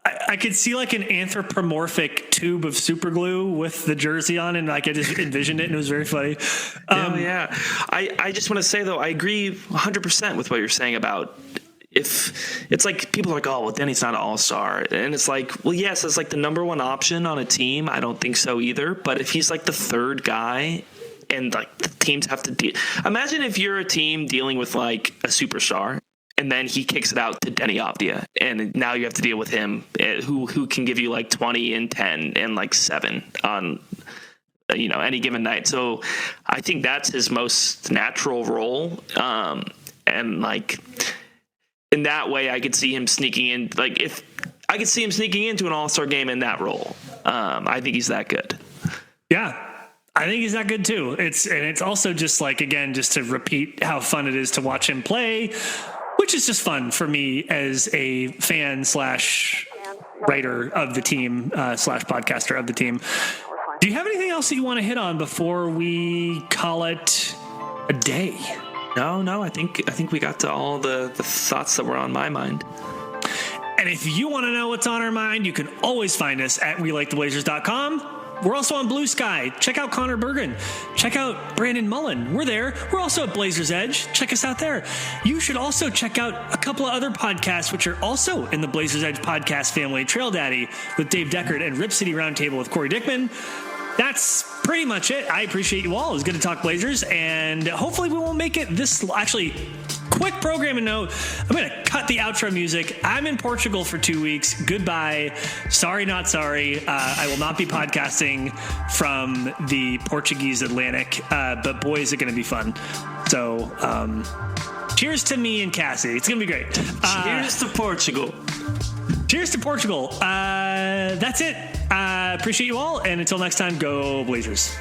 I could see like an anthropomorphic tube of super glue with the jersey on, and like I just envisioned it, and it was very funny. I just want to say though, I agree 100% with what you're saying about if it's like people are like, oh, well, Deni's not an all-star, and it's like, well, yes, it's like the number one option on a team. I don't think so either. But if he's like the third guy, and like the teams have to deal. Imagine if you're a team dealing with like a superstar, and then he kicks it out to Deni Avdija, and now you have to deal with him, who can give you like 20 and 10 and like 7 on any given night. So I think that's his most natural role, and like in that way, I could see him sneaking in. Like if I could see him sneaking into an all-star game in that role, I think he's that good. Yeah. I think he's that good too. It's also just like, again, just to repeat how fun it is to watch him play, which is just fun for me as a fan / writer of the team / podcaster of the team. Do you have anything else that you want to hit on before we call it a day? No. I think we got to all the thoughts that were on my mind. And if you want to know what's on our mind, you can always find us at WeLikeTheBlazers.com. We're also on Blue Sky. Check out Connor Bergen. Check out Brandon Mullen. We're there. We're also at Blazers Edge. Check us out there. You should also check out a couple of other podcasts, which are also in the Blazers Edge podcast family. Trail Daddy with Dave Deckard and Rip City Roundtable with Cory Dickman. That's pretty much it. I appreciate you all. It was good to talk Blazers, and hopefully we won't make it this. Actually, quick programming note. I'm going to cut the outro music. I'm in Portugal for 2 weeks. Goodbye. Sorry, not sorry. I will not be podcasting from the Portuguese Atlantic, but boy, is it going to be fun. So, cheers to me and Cassie. It's going to be great. Cheers to Portugal. Cheers to Portugal. That's it. Appreciate you all. And until next time, go Blazers.